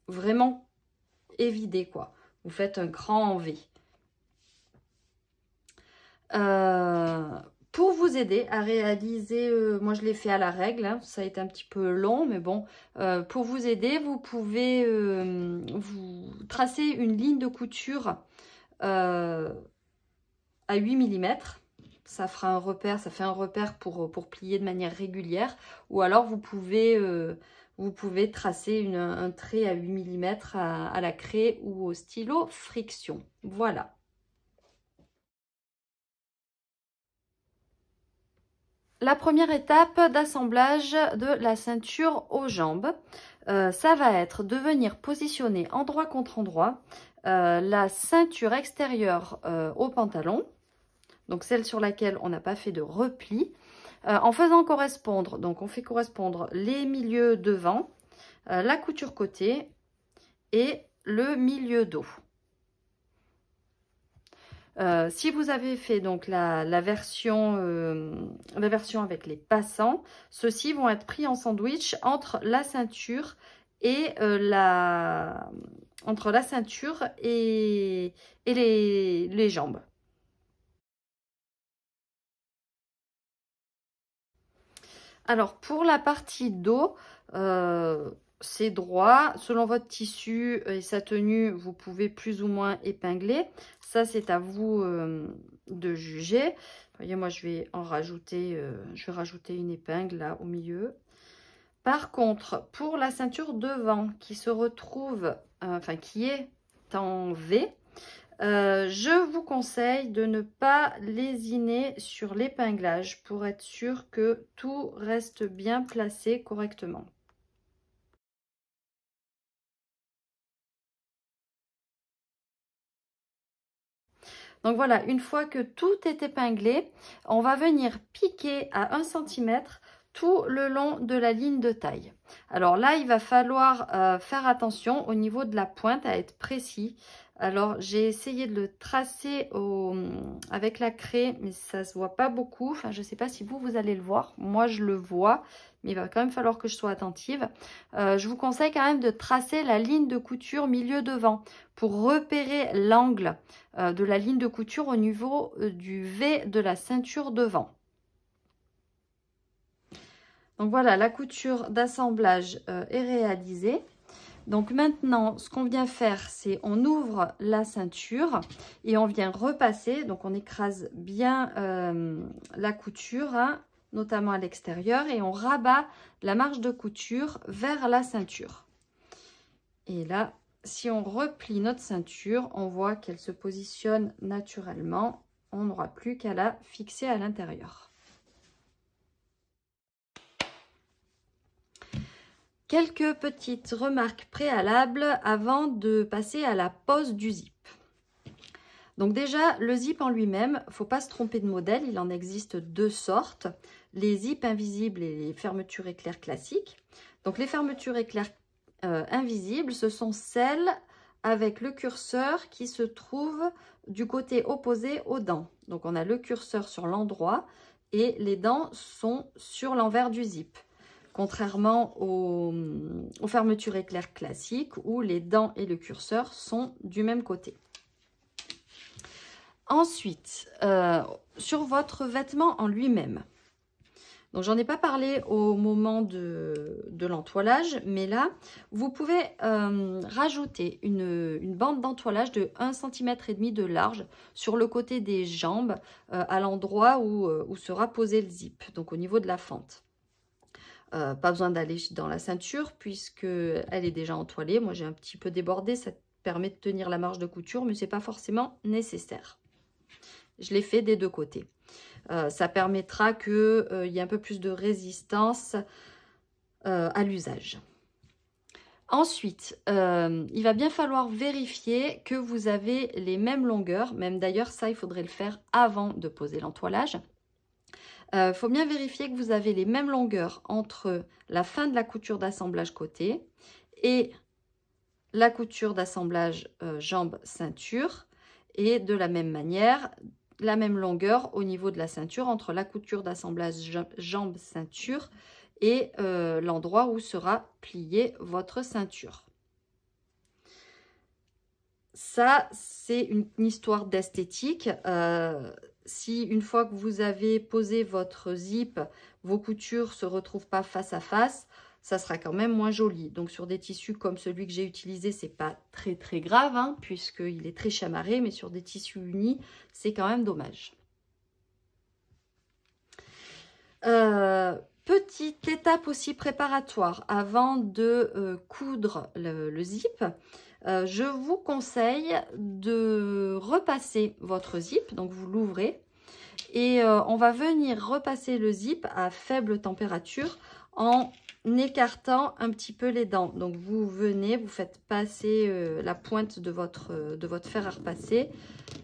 vraiment évider quoi. Vous faites un cran en V. Pour vous aider à réaliser, moi je l'ai fait à la règle, hein, ça a été un petit peu long, mais bon, pour vous aider, vous pouvez vous tracer une ligne de couture à 8 mm. Ça fera un repère, ça fait un repère pour plier de manière régulière. Ou alors vous pouvez tracer un trait à 8 mm à la craie ou au stylo friction. Voilà. La première étape d'assemblage de la ceinture aux jambes, ça va être de venir positionner endroit contre endroit la ceinture extérieure au pantalon, donc celle sur laquelle on n'a pas fait de repli, en faisant correspondre, donc on fait correspondre les milieux devant la couture côté et le milieu dos. Si vous avez fait donc la version avec les passants, ceux-ci vont être pris en sandwich entre la ceinture et les jambes. Alors pour la partie dos, c'est droit. Selon votre tissu et sa tenue, vous pouvez plus ou moins épingler. Ça, c'est à vous de juger. Vous voyez, moi, je vais rajouter une épingle là au milieu. Par contre, pour la ceinture devant qui se retrouve, qui est en V, je vous conseille de ne pas lésiner sur l'épinglage pour être sûr que tout reste bien placé correctement. Donc voilà, une fois que tout est épinglé, on va venir piquer à 1 cm tout le long de la ligne de taille. Alors là, il va falloir faire attention au niveau de la pointe à être précis. Alors j'ai essayé de le tracer avec la craie, mais ça se voit pas beaucoup. Enfin, je ne sais pas si vous allez le voir. Moi, je le vois, mais il va quand même falloir que je sois attentive. Je vous conseille quand même de tracer la ligne de couture milieu devant pour repérer l'angle de la ligne de couture au niveau du V de la ceinture devant. Donc voilà, la couture d'assemblage est réalisée. Donc maintenant, ce qu'on vient faire, c'est on ouvre la ceinture et on vient repasser. Donc on écrase bien la couture, hein, notamment à l'extérieur, et on rabat la marge de couture vers la ceinture. Et là, si on replie notre ceinture, on voit qu'elle se positionne naturellement. On n'aura plus qu'à la fixer à l'intérieur. Quelques petites remarques préalables avant de passer à la pose du zip. Donc déjà, le zip en lui-même, il ne faut pas se tromper de modèle, il en existe deux sortes, les zips invisibles et les fermetures éclair classiques. Donc les fermetures éclair invisibles, ce sont celles avec le curseur qui se trouve du côté opposé aux dents. Donc on a le curseur sur l'endroit et les dents sont sur l'envers du zip. Contrairement aux fermetures éclair classiques où les dents et le curseur sont du même côté. Ensuite, sur votre vêtement en lui-même. Donc, j'en ai pas parlé au moment de l'entoilage, mais là, vous pouvez rajouter une bande d'entoilage de 1,5 cm de large sur le côté des jambes, à l'endroit où sera posé le zip, donc au niveau de la fente. Pas besoin d'aller dans la ceinture puisque elle est déjà entoilée. Moi, j'ai un petit peu débordé, ça permet de tenir la marge de couture, mais c'est pas forcément nécessaire. Je l'ai fait des deux côtés. Ça permettra qu'il y ait un peu plus de résistance à l'usage. Ensuite, il va bien falloir vérifier que vous avez les mêmes longueurs. Même d'ailleurs, ça, il faudrait le faire avant de poser l'entoilage. Faut bien vérifier que vous avez les mêmes longueurs entre la fin de la couture d'assemblage côté et la couture d'assemblage jambe-ceinture. Et de la même manière, la même longueur au niveau de la ceinture entre la couture d'assemblage jambe-ceinture et l'endroit où sera pliée votre ceinture. Ça, c'est une histoire d'esthétique. Si une fois que vous avez posé votre zip, vos coutures ne se retrouvent pas face à face, ça sera quand même moins joli. Donc sur des tissus comme celui que j'ai utilisé, c'est pas très grave, hein, puisqu'il est très chamarré, mais sur des tissus unis, c'est quand même dommage. Petite étape aussi préparatoire avant de coudre le zip. Je vous conseille de repasser votre zip, donc vous l'ouvrez et on va venir repasser le zip à faible température en écartant un petit peu les dents. Donc vous venez, vous faites passer la pointe de votre fer à repasser,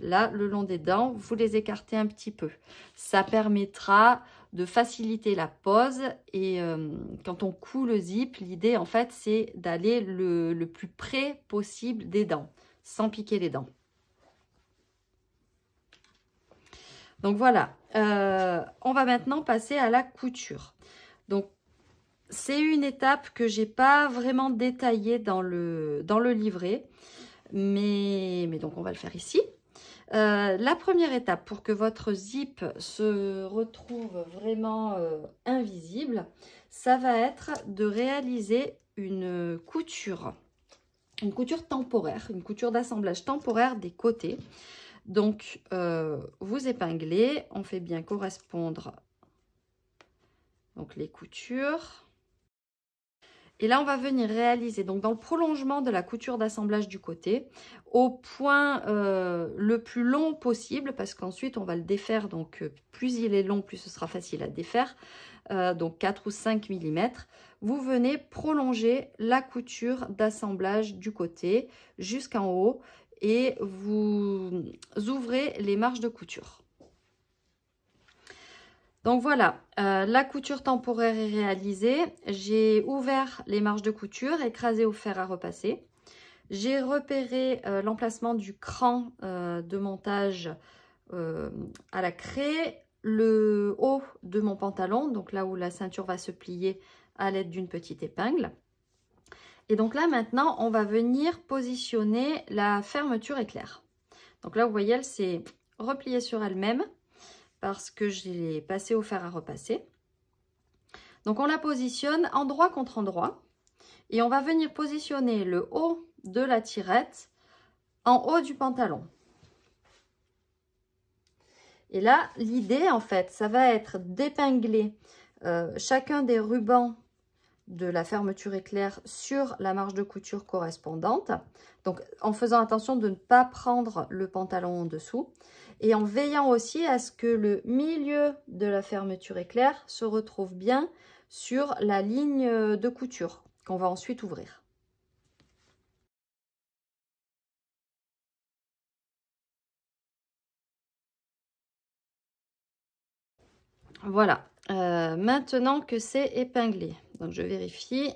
là le long des dents, vous les écartez un petit peu. Ça permettra de faciliter la pose. Et quand on coud le zip, l'idée en fait c'est d'aller le plus près possible des dents, sans piquer les dents. Donc voilà, on va maintenant passer à la couture. Donc c'est une étape que j'ai pas vraiment détaillée dans le livret, mais donc on va le faire ici. La première étape pour que votre zip se retrouve vraiment invisible, ça va être de réaliser une couture temporaire, une couture d'assemblage temporaire des côtés. Donc, vous épinglez, on fait bien correspondre donc les coutures. Et là, on va venir réaliser, donc dans le prolongement de la couture d'assemblage du côté, au point le plus long possible, parce qu'ensuite, on va le défaire. Donc, plus il est long, plus ce sera facile à défaire. Donc, 4 ou 5 mm. Vous venez prolonger la couture d'assemblage du côté jusqu'en haut et vous ouvrez les marges de couture. Donc voilà, la couture temporaire est réalisée. J'ai ouvert les marges de couture, écrasé au fer à repasser. J'ai repéré l'emplacement du cran de montage à la craie, le haut de mon pantalon, donc là où la ceinture va se plier à l'aide d'une petite épingle. Et donc là maintenant, on va venir positionner la fermeture éclair. Donc là, vous voyez, elle s'est repliée sur elle-même, parce que je l'ai passé au fer à repasser. Donc on la positionne endroit contre endroit et on va venir positionner le haut de la tirette en haut du pantalon. Et là, l'idée en fait, ça va être d'épingler chacun des rubans de la fermeture éclair sur la marge de couture correspondante. Donc en faisant attention de ne pas prendre le pantalon en dessous. Et en veillant aussi à ce que le milieu de la fermeture éclair se retrouve bien sur la ligne de couture qu'on va ensuite ouvrir. Voilà, maintenant que c'est épinglé, donc je vérifie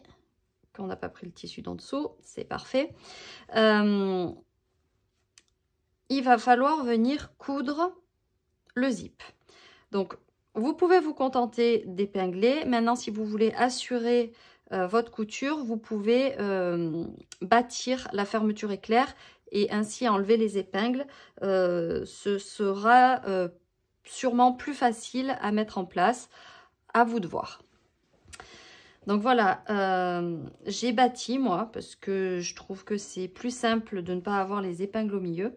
qu'on n'a pas pris le tissu d'en dessous, c'est parfait. Il va falloir venir coudre le zip. Donc, vous pouvez vous contenter d'épingler. Maintenant, si vous voulez assurer votre couture, vous pouvez bâtir la fermeture éclair et ainsi enlever les épingles. Ce sera sûrement plus facile à mettre en place. À vous de voir. Donc voilà, j'ai bâti moi parce que je trouve que c'est plus simple de ne pas avoir les épingles au milieu.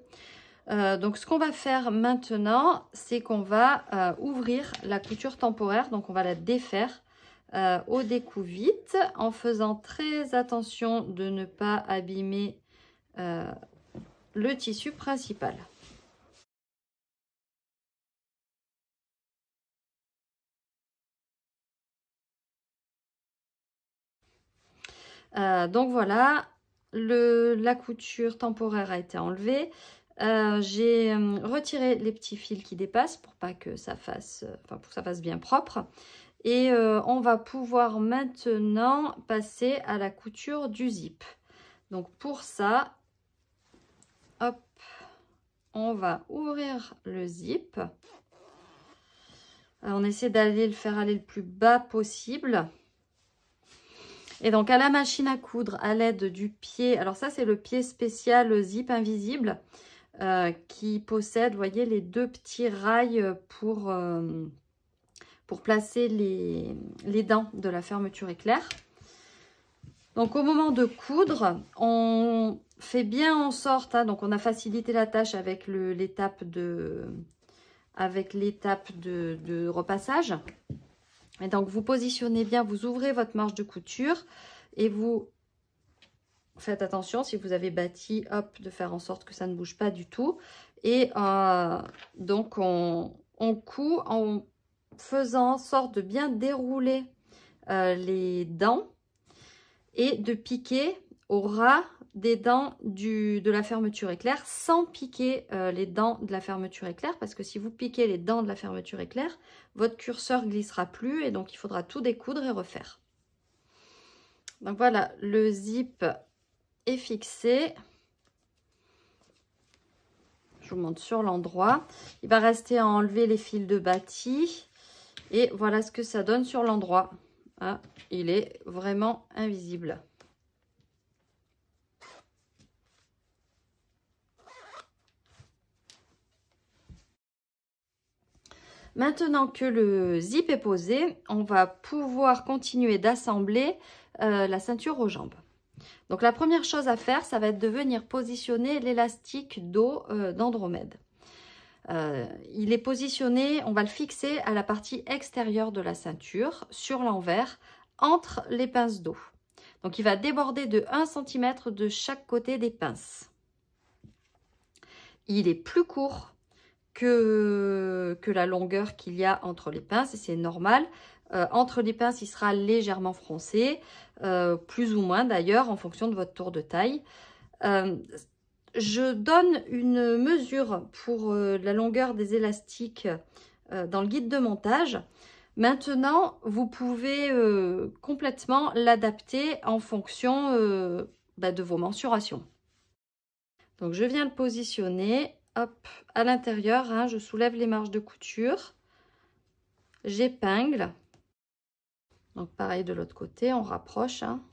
Donc ce qu'on va faire maintenant, c'est qu'on va ouvrir la couture temporaire. Donc on va la défaire au découvite en faisant très attention de ne pas abîmer le tissu principal. Donc voilà, la couture temporaire a été enlevée. J'ai retiré les petits fils qui dépassent pour pas que ça fasse, pour que ça fasse bien propre. Et on va pouvoir maintenant passer à la couture du zip. Donc pour ça, hop, on va ouvrir le zip. Alors, on essaie d'aller le faire aller le plus bas possible. Et donc à la machine à coudre à l'aide du pied, alors ça c'est le pied spécial zip invisible qui possède, vous voyez, les deux petits rails pour placer les dents de la fermeture éclair. Donc au moment de coudre, on fait bien en sorte, hein, donc on a facilité la tâche avec l'étape de repassage. Et donc, vous positionnez bien, vous ouvrez votre marge de couture et vous faites attention, si vous avez bâti, hop, de faire en sorte que ça ne bouge pas du tout. Et donc, on coud en faisant en sorte de bien dérouler les dents et de piquer au ras des dents de la fermeture éclair sans piquer les dents de la fermeture éclair, parce que si vous piquez les dents de la fermeture éclair, votre curseur glissera plus et donc il faudra tout découdre et refaire. Donc voilà, le zip est fixé. Je vous montre sur l'endroit. Il va rester à enlever les fils de bâti. Et voilà ce que ça donne sur l'endroit. Ah, il est vraiment invisible. Maintenant que le zip est posé, on va pouvoir continuer d'assembler la ceinture aux jambes. Donc la première chose à faire, ça va être de venir positionner l'élastique dos d'Andromède. Il est positionné, on va le fixer à la partie extérieure de la ceinture, sur l'envers, entre les pinces dos. Donc il va déborder de 1 cm de chaque côté des pinces. Il est plus court que la longueur qu'il y a entre les pinces, et c'est normal. Entre les pinces, il sera légèrement froncé, plus ou moins d'ailleurs, en fonction de votre tour de taille. Je donne une mesure pour la longueur des élastiques dans le guide de montage. Maintenant, vous pouvez complètement l'adapter en fonction de vos mensurations. Donc, je viens le positionner. Hop, à l'intérieur, hein, je soulève les marges de couture. J'épingle. Donc, pareil de l'autre côté, on rapproche. Hein.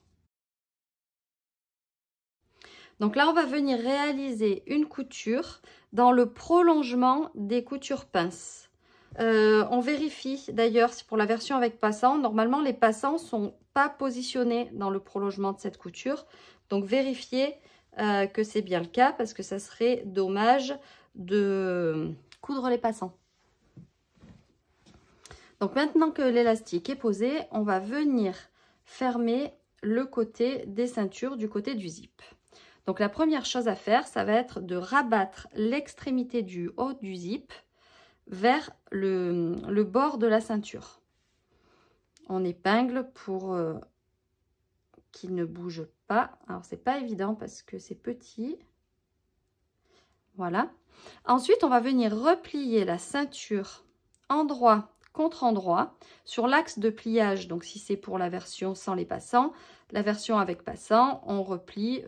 Donc là, on va venir réaliser une couture dans le prolongement des coutures pinces. On vérifie d'ailleurs, pour la version avec passant, normalement les passants ne sont pas positionnés dans le prolongement de cette couture. Donc vérifiez que c'est bien le cas, parce que ça serait dommage de coudre les passants. Donc maintenant que l'élastique est posé, on va venir fermer le côté des ceintures du côté du zip. Donc la première chose à faire, ça va être de rabattre l'extrémité du haut du zip vers le bord de la ceinture. On épingle pour qu'il ne bouge pas. Alors c'est pas évident parce que c'est petit. Voilà. Ensuite, on va venir replier la ceinture endroit contre endroit sur l'axe de pliage. Donc si c'est pour la version sans les passants, la version avec passants, on replie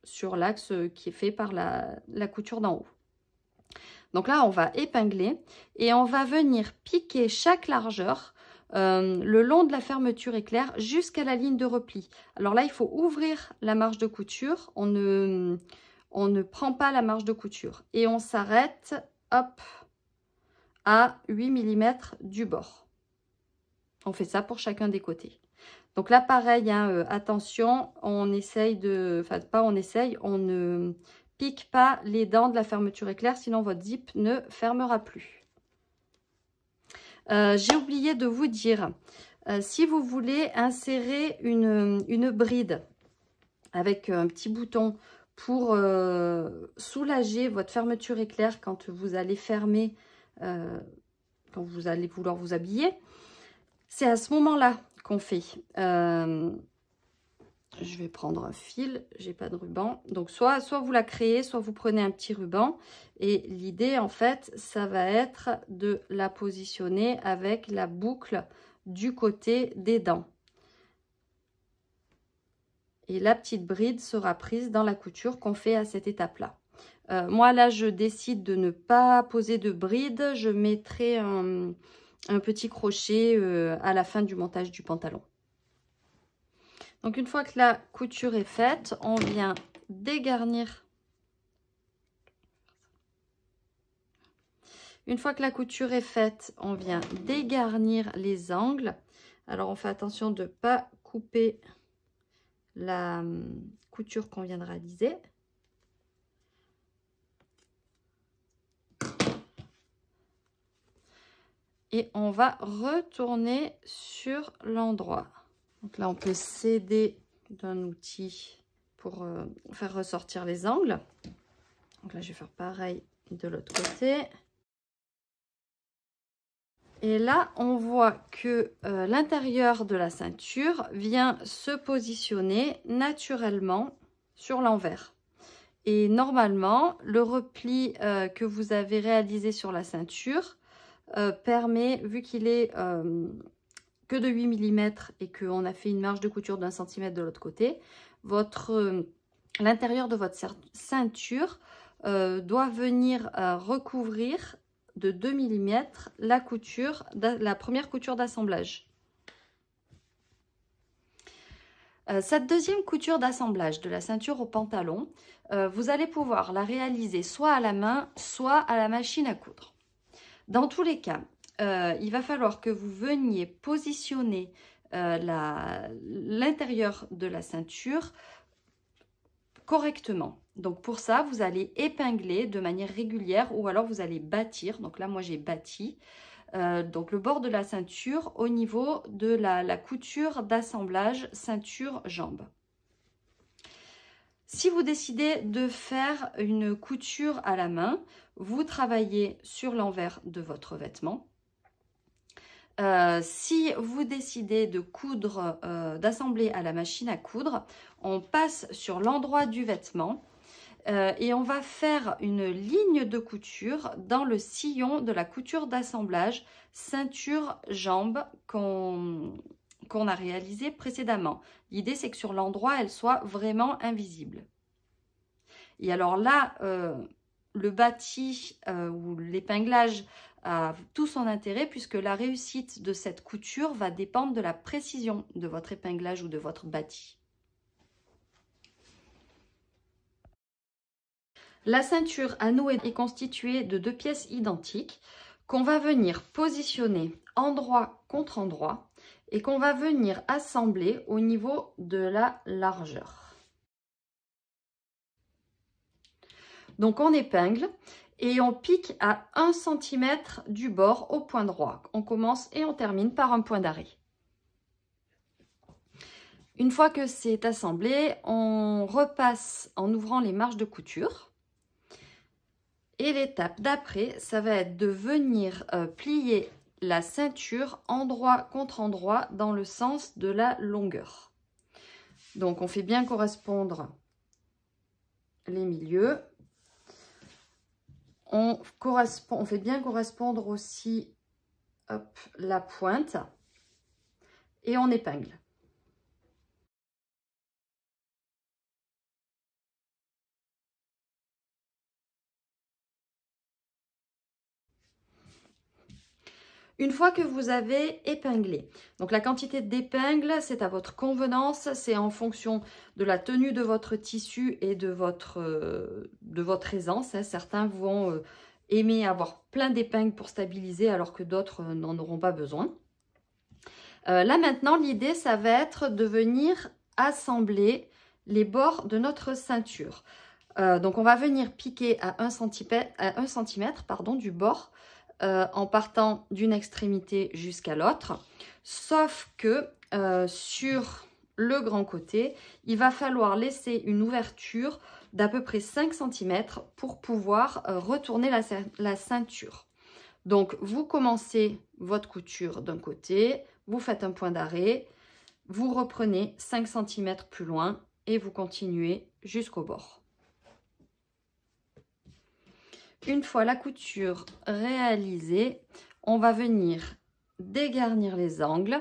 sur l'axe qui est fait par la couture d'en haut. Donc là, on va épingler et on va venir piquer chaque largeur le long de la fermeture éclair jusqu'à la ligne de repli. Alors là, il faut ouvrir la marge de couture. On ne prend pas la marge de couture. Et on s'arrête, hop, à 8 mm du bord. On fait ça pour chacun des côtés. Donc là, pareil, hein, attention, on essaye de... Enfin, pas on essaye, on ne pique pas les dents de la fermeture éclair, sinon votre zip ne fermera plus. J'ai oublié de vous dire, si vous voulez insérer une bride avec un petit bouton pour soulager votre fermeture éclair quand vous allez fermer, quand vous allez vouloir vous habiller, c'est à ce moment-là qu'on fait. Je vais prendre un fil, j'ai pas de ruban. Donc soit vous la créez, soit vous prenez un petit ruban. Et l'idée en fait, ça va être de la positionner avec la boucle du côté des dents. Et la petite bride sera prise dans la couture qu'on fait à cette étape-là. Moi là, je décide de ne pas poser de bride. Je mettrai un petit crochet à la fin du montage du pantalon. Donc, une fois que la couture est faite, on vient dégarnir. Une fois que la couture est faite, on vient dégarnir les angles. Alors, on fait attention de ne pas couper la couture qu'on vient de réaliser. Et on va retourner sur l'endroit. Donc là, on peut s'aider d'un outil pour faire ressortir les angles. Donc là, je vais faire pareil de l'autre côté. Et là, on voit que l'intérieur de la ceinture vient se positionner naturellement sur l'envers. Et normalement, le repli que vous avez réalisé sur la ceinture permet, vu qu'il est que de 8 mm et qu'on a fait une marge de couture d'1 cm de l'autre côté, l'intérieur de votre ceinture doit venir recouvrir de 2 mm la première couture d'assemblage. Cette deuxième couture d'assemblage de la ceinture au pantalon, vous allez pouvoir la réaliser soit à la main, soit à la machine à coudre. Dans tous les cas, il va falloir que vous veniez positionner l'intérieur de la ceinture correctement. Donc pour ça, vous allez épingler de manière régulière ou alors vous allez bâtir. Donc là, moi j'ai bâti. Donc le bord de la ceinture au niveau de la couture d'assemblage ceinture-jambe. Si vous décidez de faire une couture à la main, vous travaillez sur l'envers de votre vêtement. Si vous décidez de coudre, d'assembler à la machine à coudre, on passe sur l'endroit du vêtement et on va faire une ligne de couture dans le sillon de la couture d'assemblage ceinture-jambe qu'on a réalisé précédemment. L'idée, c'est que sur l'endroit, elle soit vraiment invisible. Et alors là, le bâti ou l'épinglage a tout son intérêt puisque la réussite de cette couture va dépendre de la précision de votre épinglage ou de votre bâti. La ceinture à nous est constituée de 2 pièces identiques qu'on va venir positionner endroit contre endroit et qu'on va venir assembler au niveau de la largeur. Donc on épingle et on pique à 1 cm du bord au point droit. On commence et on termine par un point d'arrêt. Une fois que c'est assemblé, on repasse en ouvrant les marges de couture. Et l'étape d'après, ça va être de venir plier la ceinture endroit contre endroit dans le sens de la longueur. Donc on fait bien correspondre les milieux. On fait bien correspondre aussi la pointe et on épingle. Une fois que vous avez épinglé, donc la quantité d'épingles, c'est à votre convenance, c'est en fonction de la tenue de votre tissu et de votre aisance. Certains vont aimer avoir plein d'épingles pour stabiliser alors que d'autres n'en auront pas besoin. Là maintenant, l'idée, ça va être de venir assembler les bords de notre ceinture. Donc on va venir piquer à 1 cm du bord. En partant d'une extrémité jusqu'à l'autre, sauf que sur le grand côté, il va falloir laisser une ouverture d'à peu près 5 cm pour pouvoir retourner la ceinture. Donc, vous commencez votre couture d'un côté, vous faites un point d'arrêt, vous reprenez 5 cm plus loin et vous continuez jusqu'au bord. Une fois la couture réalisée, on va venir dégarnir les angles,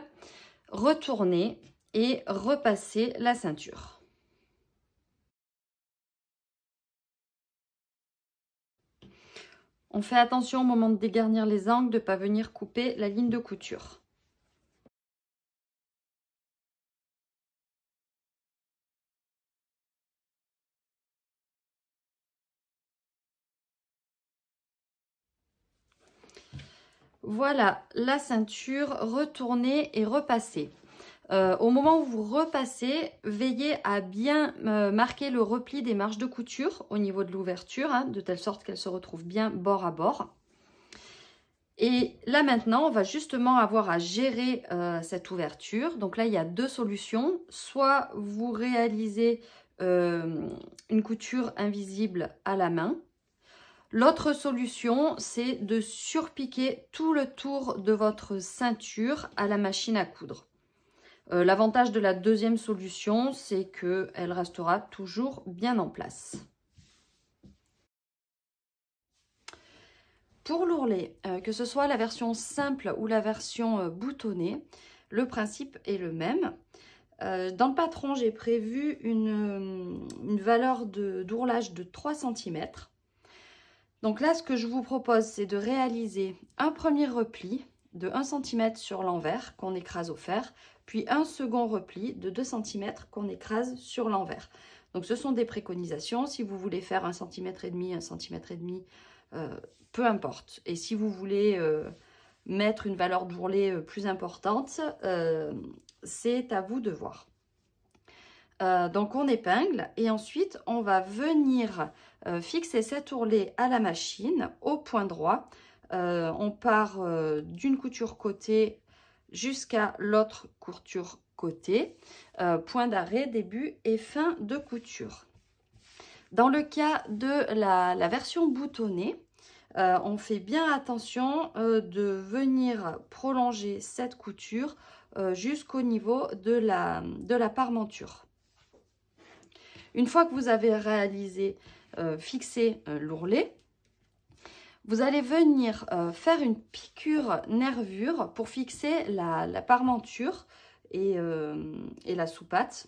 retourner et repasser la ceinture. On fait attention au moment de dégarnir les angles de ne pas venir couper la ligne de couture. Voilà la ceinture retournée et repassée. Au moment où vous repassez, veillez à bien marquer le repli des marges de couture au niveau de l'ouverture, de telle sorte qu'elle se retrouve bien bord à bord. Et là maintenant, on va justement avoir à gérer cette ouverture. Donc là, il y a 2 solutions. Soit vous réalisez une couture invisible à la main, L'autre solution, c'est de surpiquer tout le tour de votre ceinture à la machine à coudre. L'avantage de la deuxième solution, c'est qu'elle restera toujours bien en place. Pour l'ourlet, que ce soit la version simple ou la version boutonnée, le principe est le même. Dans le patron, j'ai prévu une valeur d'ourlage de 3 cm. Donc là, ce que je vous propose, c'est de réaliser un premier repli de 1 cm sur l'envers qu'on écrase au fer, puis un second repli de 2 cm qu'on écrase sur l'envers. Donc ce sont des préconisations. Si vous voulez faire 1,5 cm, 1,5 cm, peu importe. Et si vous voulez mettre une valeur d'ourlet plus importante, c'est à vous de voir. Donc on épingle et ensuite on va venir fixer cet ourlet à la machine au point droit. On part d'une couture côté jusqu'à l'autre couture côté, point d'arrêt, début et fin de couture. Dans le cas de la version boutonnée, on fait bien attention de venir prolonger cette couture jusqu'au niveau de la parmenture. Une fois que vous avez réalisé, fixé l'ourlet, vous allez venir faire une piqûre nervure pour fixer la parmenture et la sous-patte.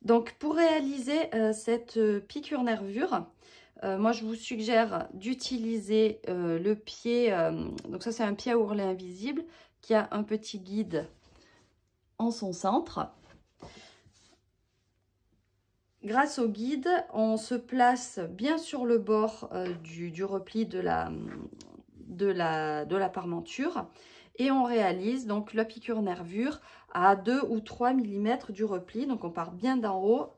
Donc pour réaliser cette piqûre nervure, moi je vous suggère d'utiliser le pied, donc ça c'est un pied à ourlet invisible qui a un petit guide en son centre. Grâce au guide, on se place bien sur le bord du repli de la parmenture et on réalise donc la piqûre nervure à 2 ou 3 mm du repli. Donc on part bien d'en haut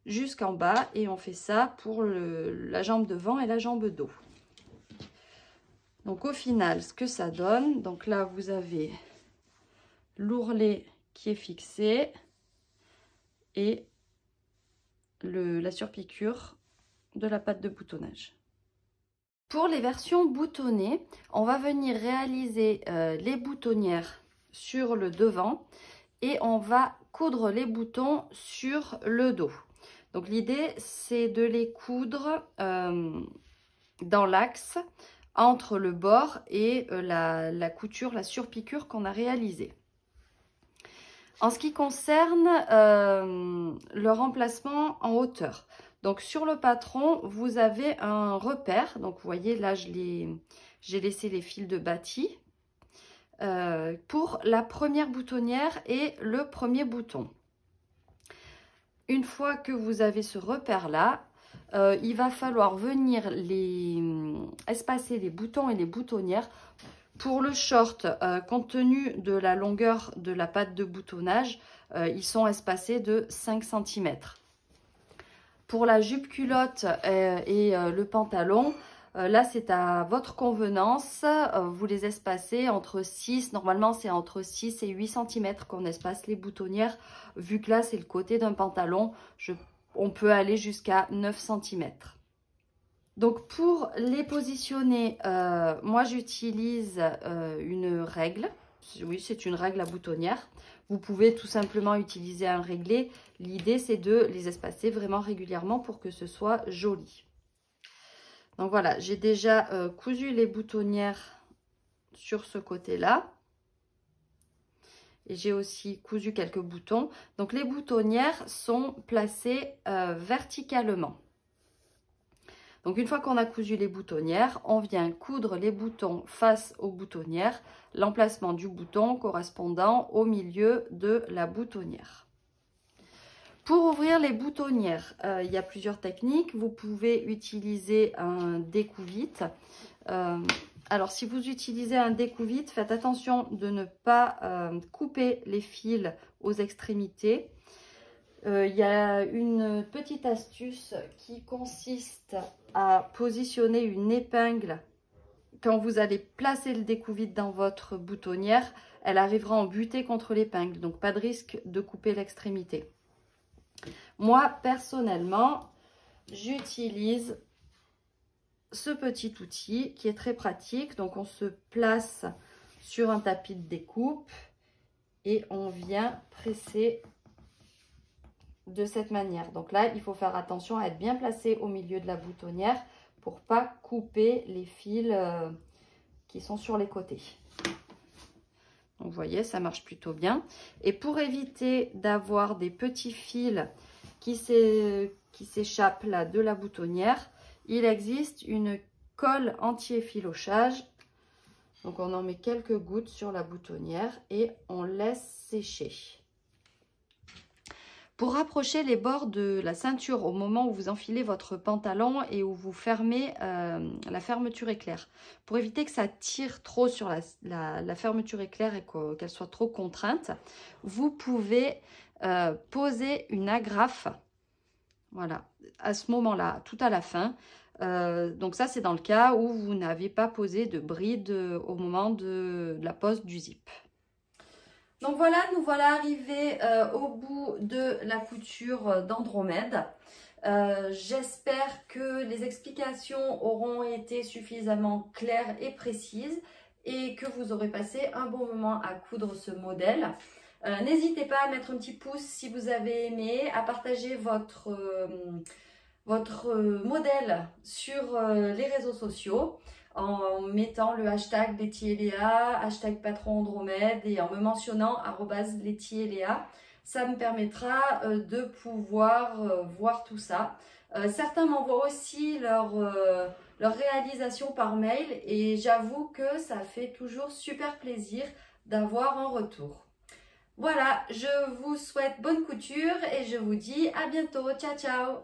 jusqu'en bas et on fait ça pour la jambe devant et la jambe dos. Donc au final, ce que ça donne, donc là vous avez l'ourlet qui est fixé et la surpiqûre de la patte de boutonnage. Pour les versions boutonnées, on va venir réaliser les boutonnières sur le devant et on va coudre les boutons sur le dos. Donc l'idée c'est de les coudre dans l'axe entre le bord et la couture, la surpiqûre qu'on a réalisée. En ce qui concerne le remplacement en hauteur, donc sur le patron, vous avez un repère. Donc vous voyez là, j'ai laissé les fils de bâti pour la première boutonnière et le premier bouton. Une fois que vous avez ce repère-là, il va falloir venir espacer les boutons et les boutonnières. Pour le short, compte tenu de la longueur de la patte de boutonnage, ils sont espacés de 5 cm. Pour la jupe culotte et le pantalon, là c'est à votre convenance. Vous les espacez entre 6, normalement c'est entre 6 et 8 cm qu'on espace les boutonnières. Vu que là c'est le côté d'un pantalon, on peut aller jusqu'à 9 cm. Donc pour les positionner, moi j'utilise une règle. Oui, c'est une règle à boutonnière. Vous pouvez tout simplement utiliser un réglé. L'idée c'est de les espacer vraiment régulièrement pour que ce soit joli. Donc voilà, j'ai déjà cousu les boutonnières sur ce côté-là. Et j'ai aussi cousu quelques boutons. Donc les boutonnières sont placées verticalement. Donc une fois qu'on a cousu les boutonnières, on vient coudre les boutons face aux boutonnières, l'emplacement du bouton correspondant au milieu de la boutonnière. Pour ouvrir les boutonnières, il y a plusieurs techniques. Vous pouvez utiliser un découvite. Alors si vous utilisez un découvite, faites attention de ne pas couper les fils aux extrémités. Il y a une petite astuce qui consiste à positionner une épingle. Quand vous allez placer le découvite dans votre boutonnière, elle arrivera en butée contre l'épingle, donc pas de risque de couper l'extrémité. Moi, personnellement, j'utilise ce petit outil qui est très pratique. Donc on se place sur un tapis de découpe et on vient presser de cette manière. Donc là, il faut faire attention à être bien placé au milieu de la boutonnière pour pas couper les fils qui sont sur les côtés. Donc vous voyez, ça marche plutôt bien. Et pour éviter d'avoir des petits fils qui s'échappent là de la boutonnière, il existe une colle anti-effilochage. Donc on en met quelques gouttes sur la boutonnière et on laisse sécher. Pour rapprocher les bords de la ceinture au moment où vous enfilez votre pantalon et où vous fermez la fermeture éclair, pour éviter que ça tire trop sur la fermeture éclair et qu'elle soit trop contrainte, vous pouvez poser une agrafe, voilà, à ce moment-là, tout à la fin. Donc ça, c'est dans le cas où vous n'avez pas posé de bride au moment de la pose du zip. Donc voilà, nous voilà arrivés au bout de la couture d'Andromède. J'espère que les explications auront été suffisamment claires et précises et que vous aurez passé un bon moment à coudre ce modèle. N'hésitez pas à mettre un petit pouce si vous avez aimé, à partager votre modèle sur les réseaux sociaux en mettant le hashtag Letty et Léa, hashtag patron Andromède et en me mentionnant @Letty et Léa. Ça me permettra de pouvoir voir tout ça. Certains m'envoient aussi leur réalisation par mail et j'avoue que ça fait toujours super plaisir d'avoir un retour. Voilà, je vous souhaite bonne couture et je vous dis à bientôt. Ciao, ciao!